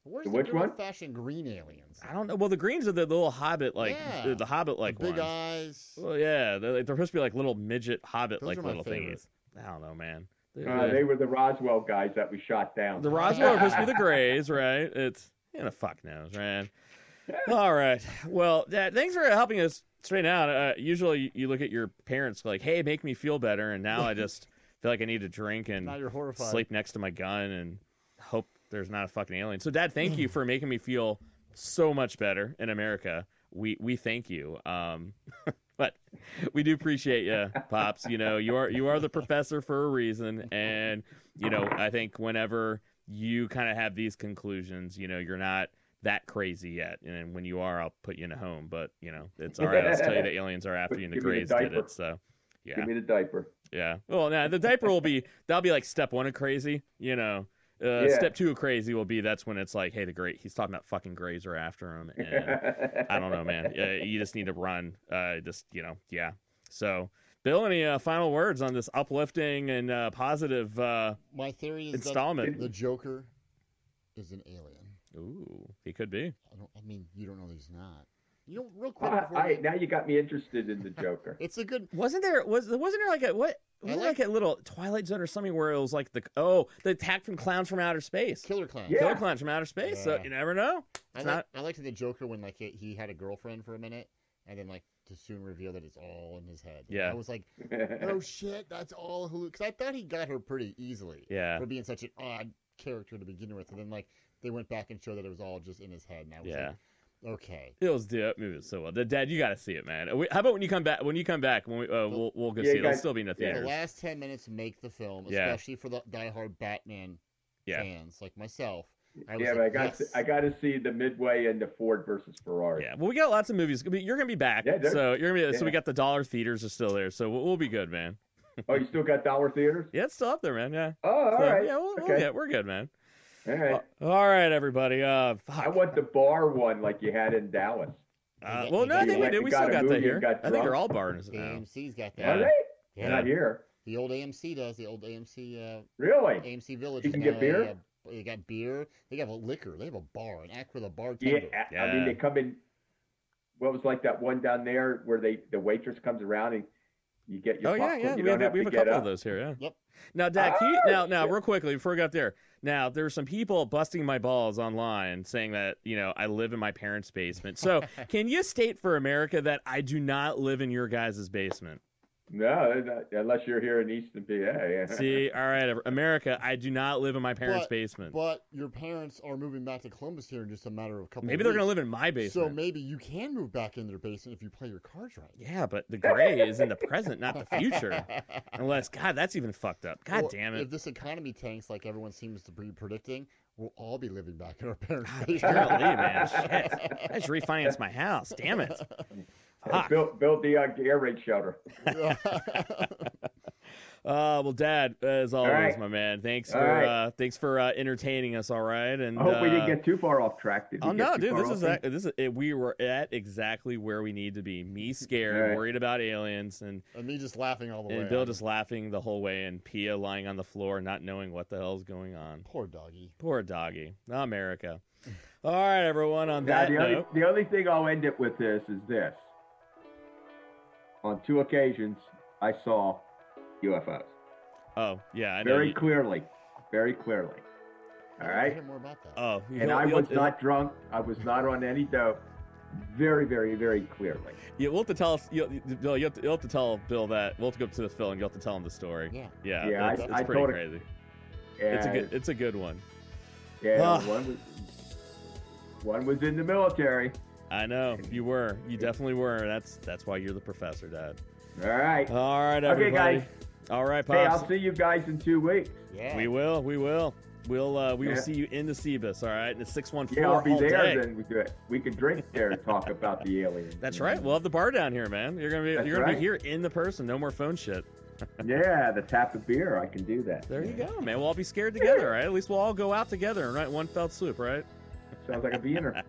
Speaker 2: Where's the old-fashioned green aliens?
Speaker 1: I don't know. Well, the greens are the little hobbit, the hobbit
Speaker 2: big
Speaker 1: ones.
Speaker 2: eyes.
Speaker 1: Well, yeah, they're supposed to be like little midget hobbit little thingies. I don't know, man.
Speaker 3: They were the Roswell guys that we shot down.
Speaker 1: The Roswell are supposed to be the grays, right? It's fuck knows, man. All right. Well, Dad, thanks for helping us straighten out. Usually, you look at your parents like, "Hey, make me feel better," and now I just feel like I need to drink and
Speaker 2: now you're horrified.
Speaker 1: Sleep next to my gun and hope there's not a fucking alien. So, Dad, thank you for making me feel so much better in America. We thank you. But we do appreciate you, Pops. You are the professor for a reason, and I think whenever you kind of have these conclusions, you're not that crazy yet, and when you are, I'll put you in a home. But it's all right. I'll tell you the aliens are after you, and the Greys did it. So yeah,
Speaker 3: give me the diaper.
Speaker 1: Yeah. Well, now the diaper that'll be like step 1 of crazy. Step 2 of crazy will be that's when it's like, hey, he's talking about fucking Greys are after him, and I don't know, man. You just need to run. So, Bill, any final words on this uplifting and positive
Speaker 2: my theory is
Speaker 1: installment?
Speaker 2: That the Joker is an alien.
Speaker 1: Ooh, he could be.
Speaker 2: I mean, you don't know that he's not. Real quick.
Speaker 3: Now you got me interested in the Joker.
Speaker 2: It's a good.
Speaker 1: Wasn't there like a what? Was it like a little Twilight Zone or something where it was like the attack from clowns from outer space?
Speaker 2: Killer clowns.
Speaker 3: Yeah.
Speaker 1: Killer clowns from outer space. Yeah. So you never know.
Speaker 2: I liked the Joker when he had a girlfriend for a minute and then to soon reveal that it's all in his head.
Speaker 1: Yeah.
Speaker 2: I was like, oh shit, that's all because I thought he got her pretty easily.
Speaker 1: Yeah.
Speaker 2: For being such an odd character to begin with, and then they went back and showed that it was all just in his head. And I was like, okay.
Speaker 1: It was moving so well. Dad, you got to see it, man. How about when you come back? When you come back, we'll go see it. It'll still be in the theaters.
Speaker 2: The last 10 minutes make the film, especially for the diehard Batman fans like myself.
Speaker 3: I got to see the Midway and the Ford versus Ferrari.
Speaker 1: Yeah, well, we got lots of movies. You're gonna be back, so you're gonna be. So we got the dollar theaters are still there, so we'll be good, man.
Speaker 3: Oh, you still got dollar theaters?
Speaker 1: Yeah, it's still up there, man. Yeah.
Speaker 3: Oh, all right.
Speaker 1: Yeah, we're good, man.
Speaker 3: All right.
Speaker 1: All right, everybody.
Speaker 3: I want the bar one like you had in Dallas.
Speaker 1: Well, no, I think we do. We still got that here. I think they're all bars now.
Speaker 2: AMC's got that.
Speaker 3: Are they?
Speaker 2: Yeah.
Speaker 3: Not here.
Speaker 2: The old AMC does. The old AMC.
Speaker 3: Really?
Speaker 2: AMC Village.
Speaker 3: You can get beer?
Speaker 2: They got beer. They have a liquor. They have a bar, an act with a bartender.
Speaker 3: Yeah. I mean, they come in. What was like that one down there where the waitress comes around and you get your popcorn.
Speaker 1: Yeah.
Speaker 3: You
Speaker 1: We have
Speaker 3: have
Speaker 1: a
Speaker 3: to
Speaker 1: couple
Speaker 3: get
Speaker 1: of
Speaker 3: up.
Speaker 1: those here, yeah.
Speaker 2: Yep.
Speaker 1: Now, Dad, now, real quickly before we got there. Now, there's some people busting my balls online saying that, I live in my parents' basement. So, can you state for America that I do not live in your guys' basement?
Speaker 3: No, unless you're here in Eastern PA. Yeah.
Speaker 1: See, all right, America, I do not live in my parents' basement.
Speaker 2: But your parents are moving back to Columbus here in just a matter of a couple
Speaker 1: Maybe
Speaker 2: of
Speaker 1: they're
Speaker 2: weeks.
Speaker 1: going to live in my basement.
Speaker 2: So maybe you can move back in their basement if you play your cards right.
Speaker 1: Yeah, but the gray is in the present, not the future. Unless, God, that's even fucked up. God damn it.
Speaker 2: If this economy tanks like everyone seems to be predicting, we'll all be living back in our parents'
Speaker 1: Apparently,
Speaker 2: basement.
Speaker 1: man. Shit. I just refinanced my house. Damn it.
Speaker 3: Build the air raid shelter.
Speaker 1: Well, Dad, as always,
Speaker 3: right.
Speaker 1: my man. Thanks
Speaker 3: All
Speaker 1: for
Speaker 3: right.
Speaker 1: thanks for entertaining us. All right, and
Speaker 3: I hope we didn't get too far off track. Did we
Speaker 1: oh
Speaker 3: get
Speaker 1: no,
Speaker 3: too
Speaker 1: dude,
Speaker 3: far
Speaker 1: this is we were at exactly where we need to be. Me scared,
Speaker 3: All right.
Speaker 1: worried about aliens, and
Speaker 2: me just laughing all the way.
Speaker 1: and Bill just laughing the whole way, and Pia lying on the floor, not knowing what the hell's going on.
Speaker 2: Poor doggy.
Speaker 1: Poor doggy. America. All right, everyone. On that note,
Speaker 3: the only thing I'll end it with is this. On 2 occasions, I saw UFOs.
Speaker 1: oh yeah, I know.
Speaker 3: Very clearly. All right?
Speaker 2: Hear more about that.
Speaker 1: Oh,
Speaker 3: And I was not drunk. I was not on any dope. Very, very, very clearly.
Speaker 1: Yeah, we'll have to tell us. You'll have to tell Bill that. We'll have to go up to the Phil and you'll have to tell him the story.
Speaker 2: Yeah.
Speaker 3: Yeah,
Speaker 1: it's
Speaker 3: I
Speaker 1: pretty
Speaker 3: told
Speaker 1: crazy.
Speaker 3: And,
Speaker 1: It's a good one.
Speaker 3: Yeah, one was in the military.
Speaker 1: I know you were. You definitely were. That's why you're the professor, Dad.
Speaker 3: All right.
Speaker 1: All right, everybody.
Speaker 3: Okay, guys.
Speaker 1: All right,
Speaker 3: Hey,
Speaker 1: Pops.
Speaker 3: I'll see you guys in 2 weeks.
Speaker 2: Yeah.
Speaker 1: We will. We will see you in the Cebus. All right, in the 614.
Speaker 3: Yeah, I'll be
Speaker 1: all
Speaker 3: there.
Speaker 1: day.
Speaker 3: Then we could drink there and talk about the aliens.
Speaker 1: That's right. We'll have the bar down here, man. You're gonna be
Speaker 3: right.
Speaker 1: here in the person. No more phone shit.
Speaker 3: Yeah, the tap of beer. I can do that.
Speaker 1: There you go, man. We'll all be scared together, right? At least we'll all go out together, right? One fell swoop, right?
Speaker 3: Sounds like a beaner.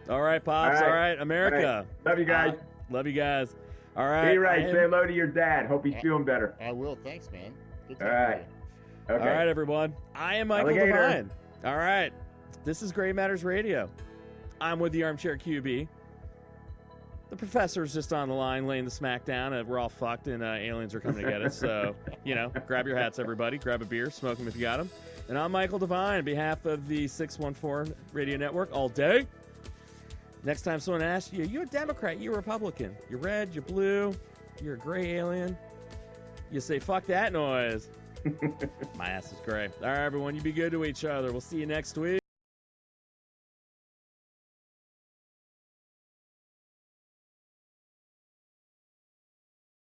Speaker 1: All right, Pops. All right, America.
Speaker 3: All right. Love you guys.
Speaker 1: Love you guys. All right.
Speaker 3: Be right. Say hello to your dad. Hope he's feeling better.
Speaker 2: I will. Thanks, man. Good
Speaker 3: All
Speaker 2: talking
Speaker 3: right.
Speaker 2: to
Speaker 3: Okay.
Speaker 1: All right, everyone. I am Michael
Speaker 3: Alligator.
Speaker 1: DeVine. All right. This is Gray Matters Radio. I'm with the Armchair QB. The professor's just on the line laying the smack down. We're all fucked and aliens are coming to get us. So, grab your hats, everybody. Grab a beer. Smoke them if you got them. And I'm Michael DeVine on behalf of the 614 Radio Network all day. Next time someone asks you, you a Democrat, you a Republican, you're red, you're blue, you're a gray alien, you say, fuck that noise. My ass is gray. All right, everyone, you be good to each other. We'll see you next week.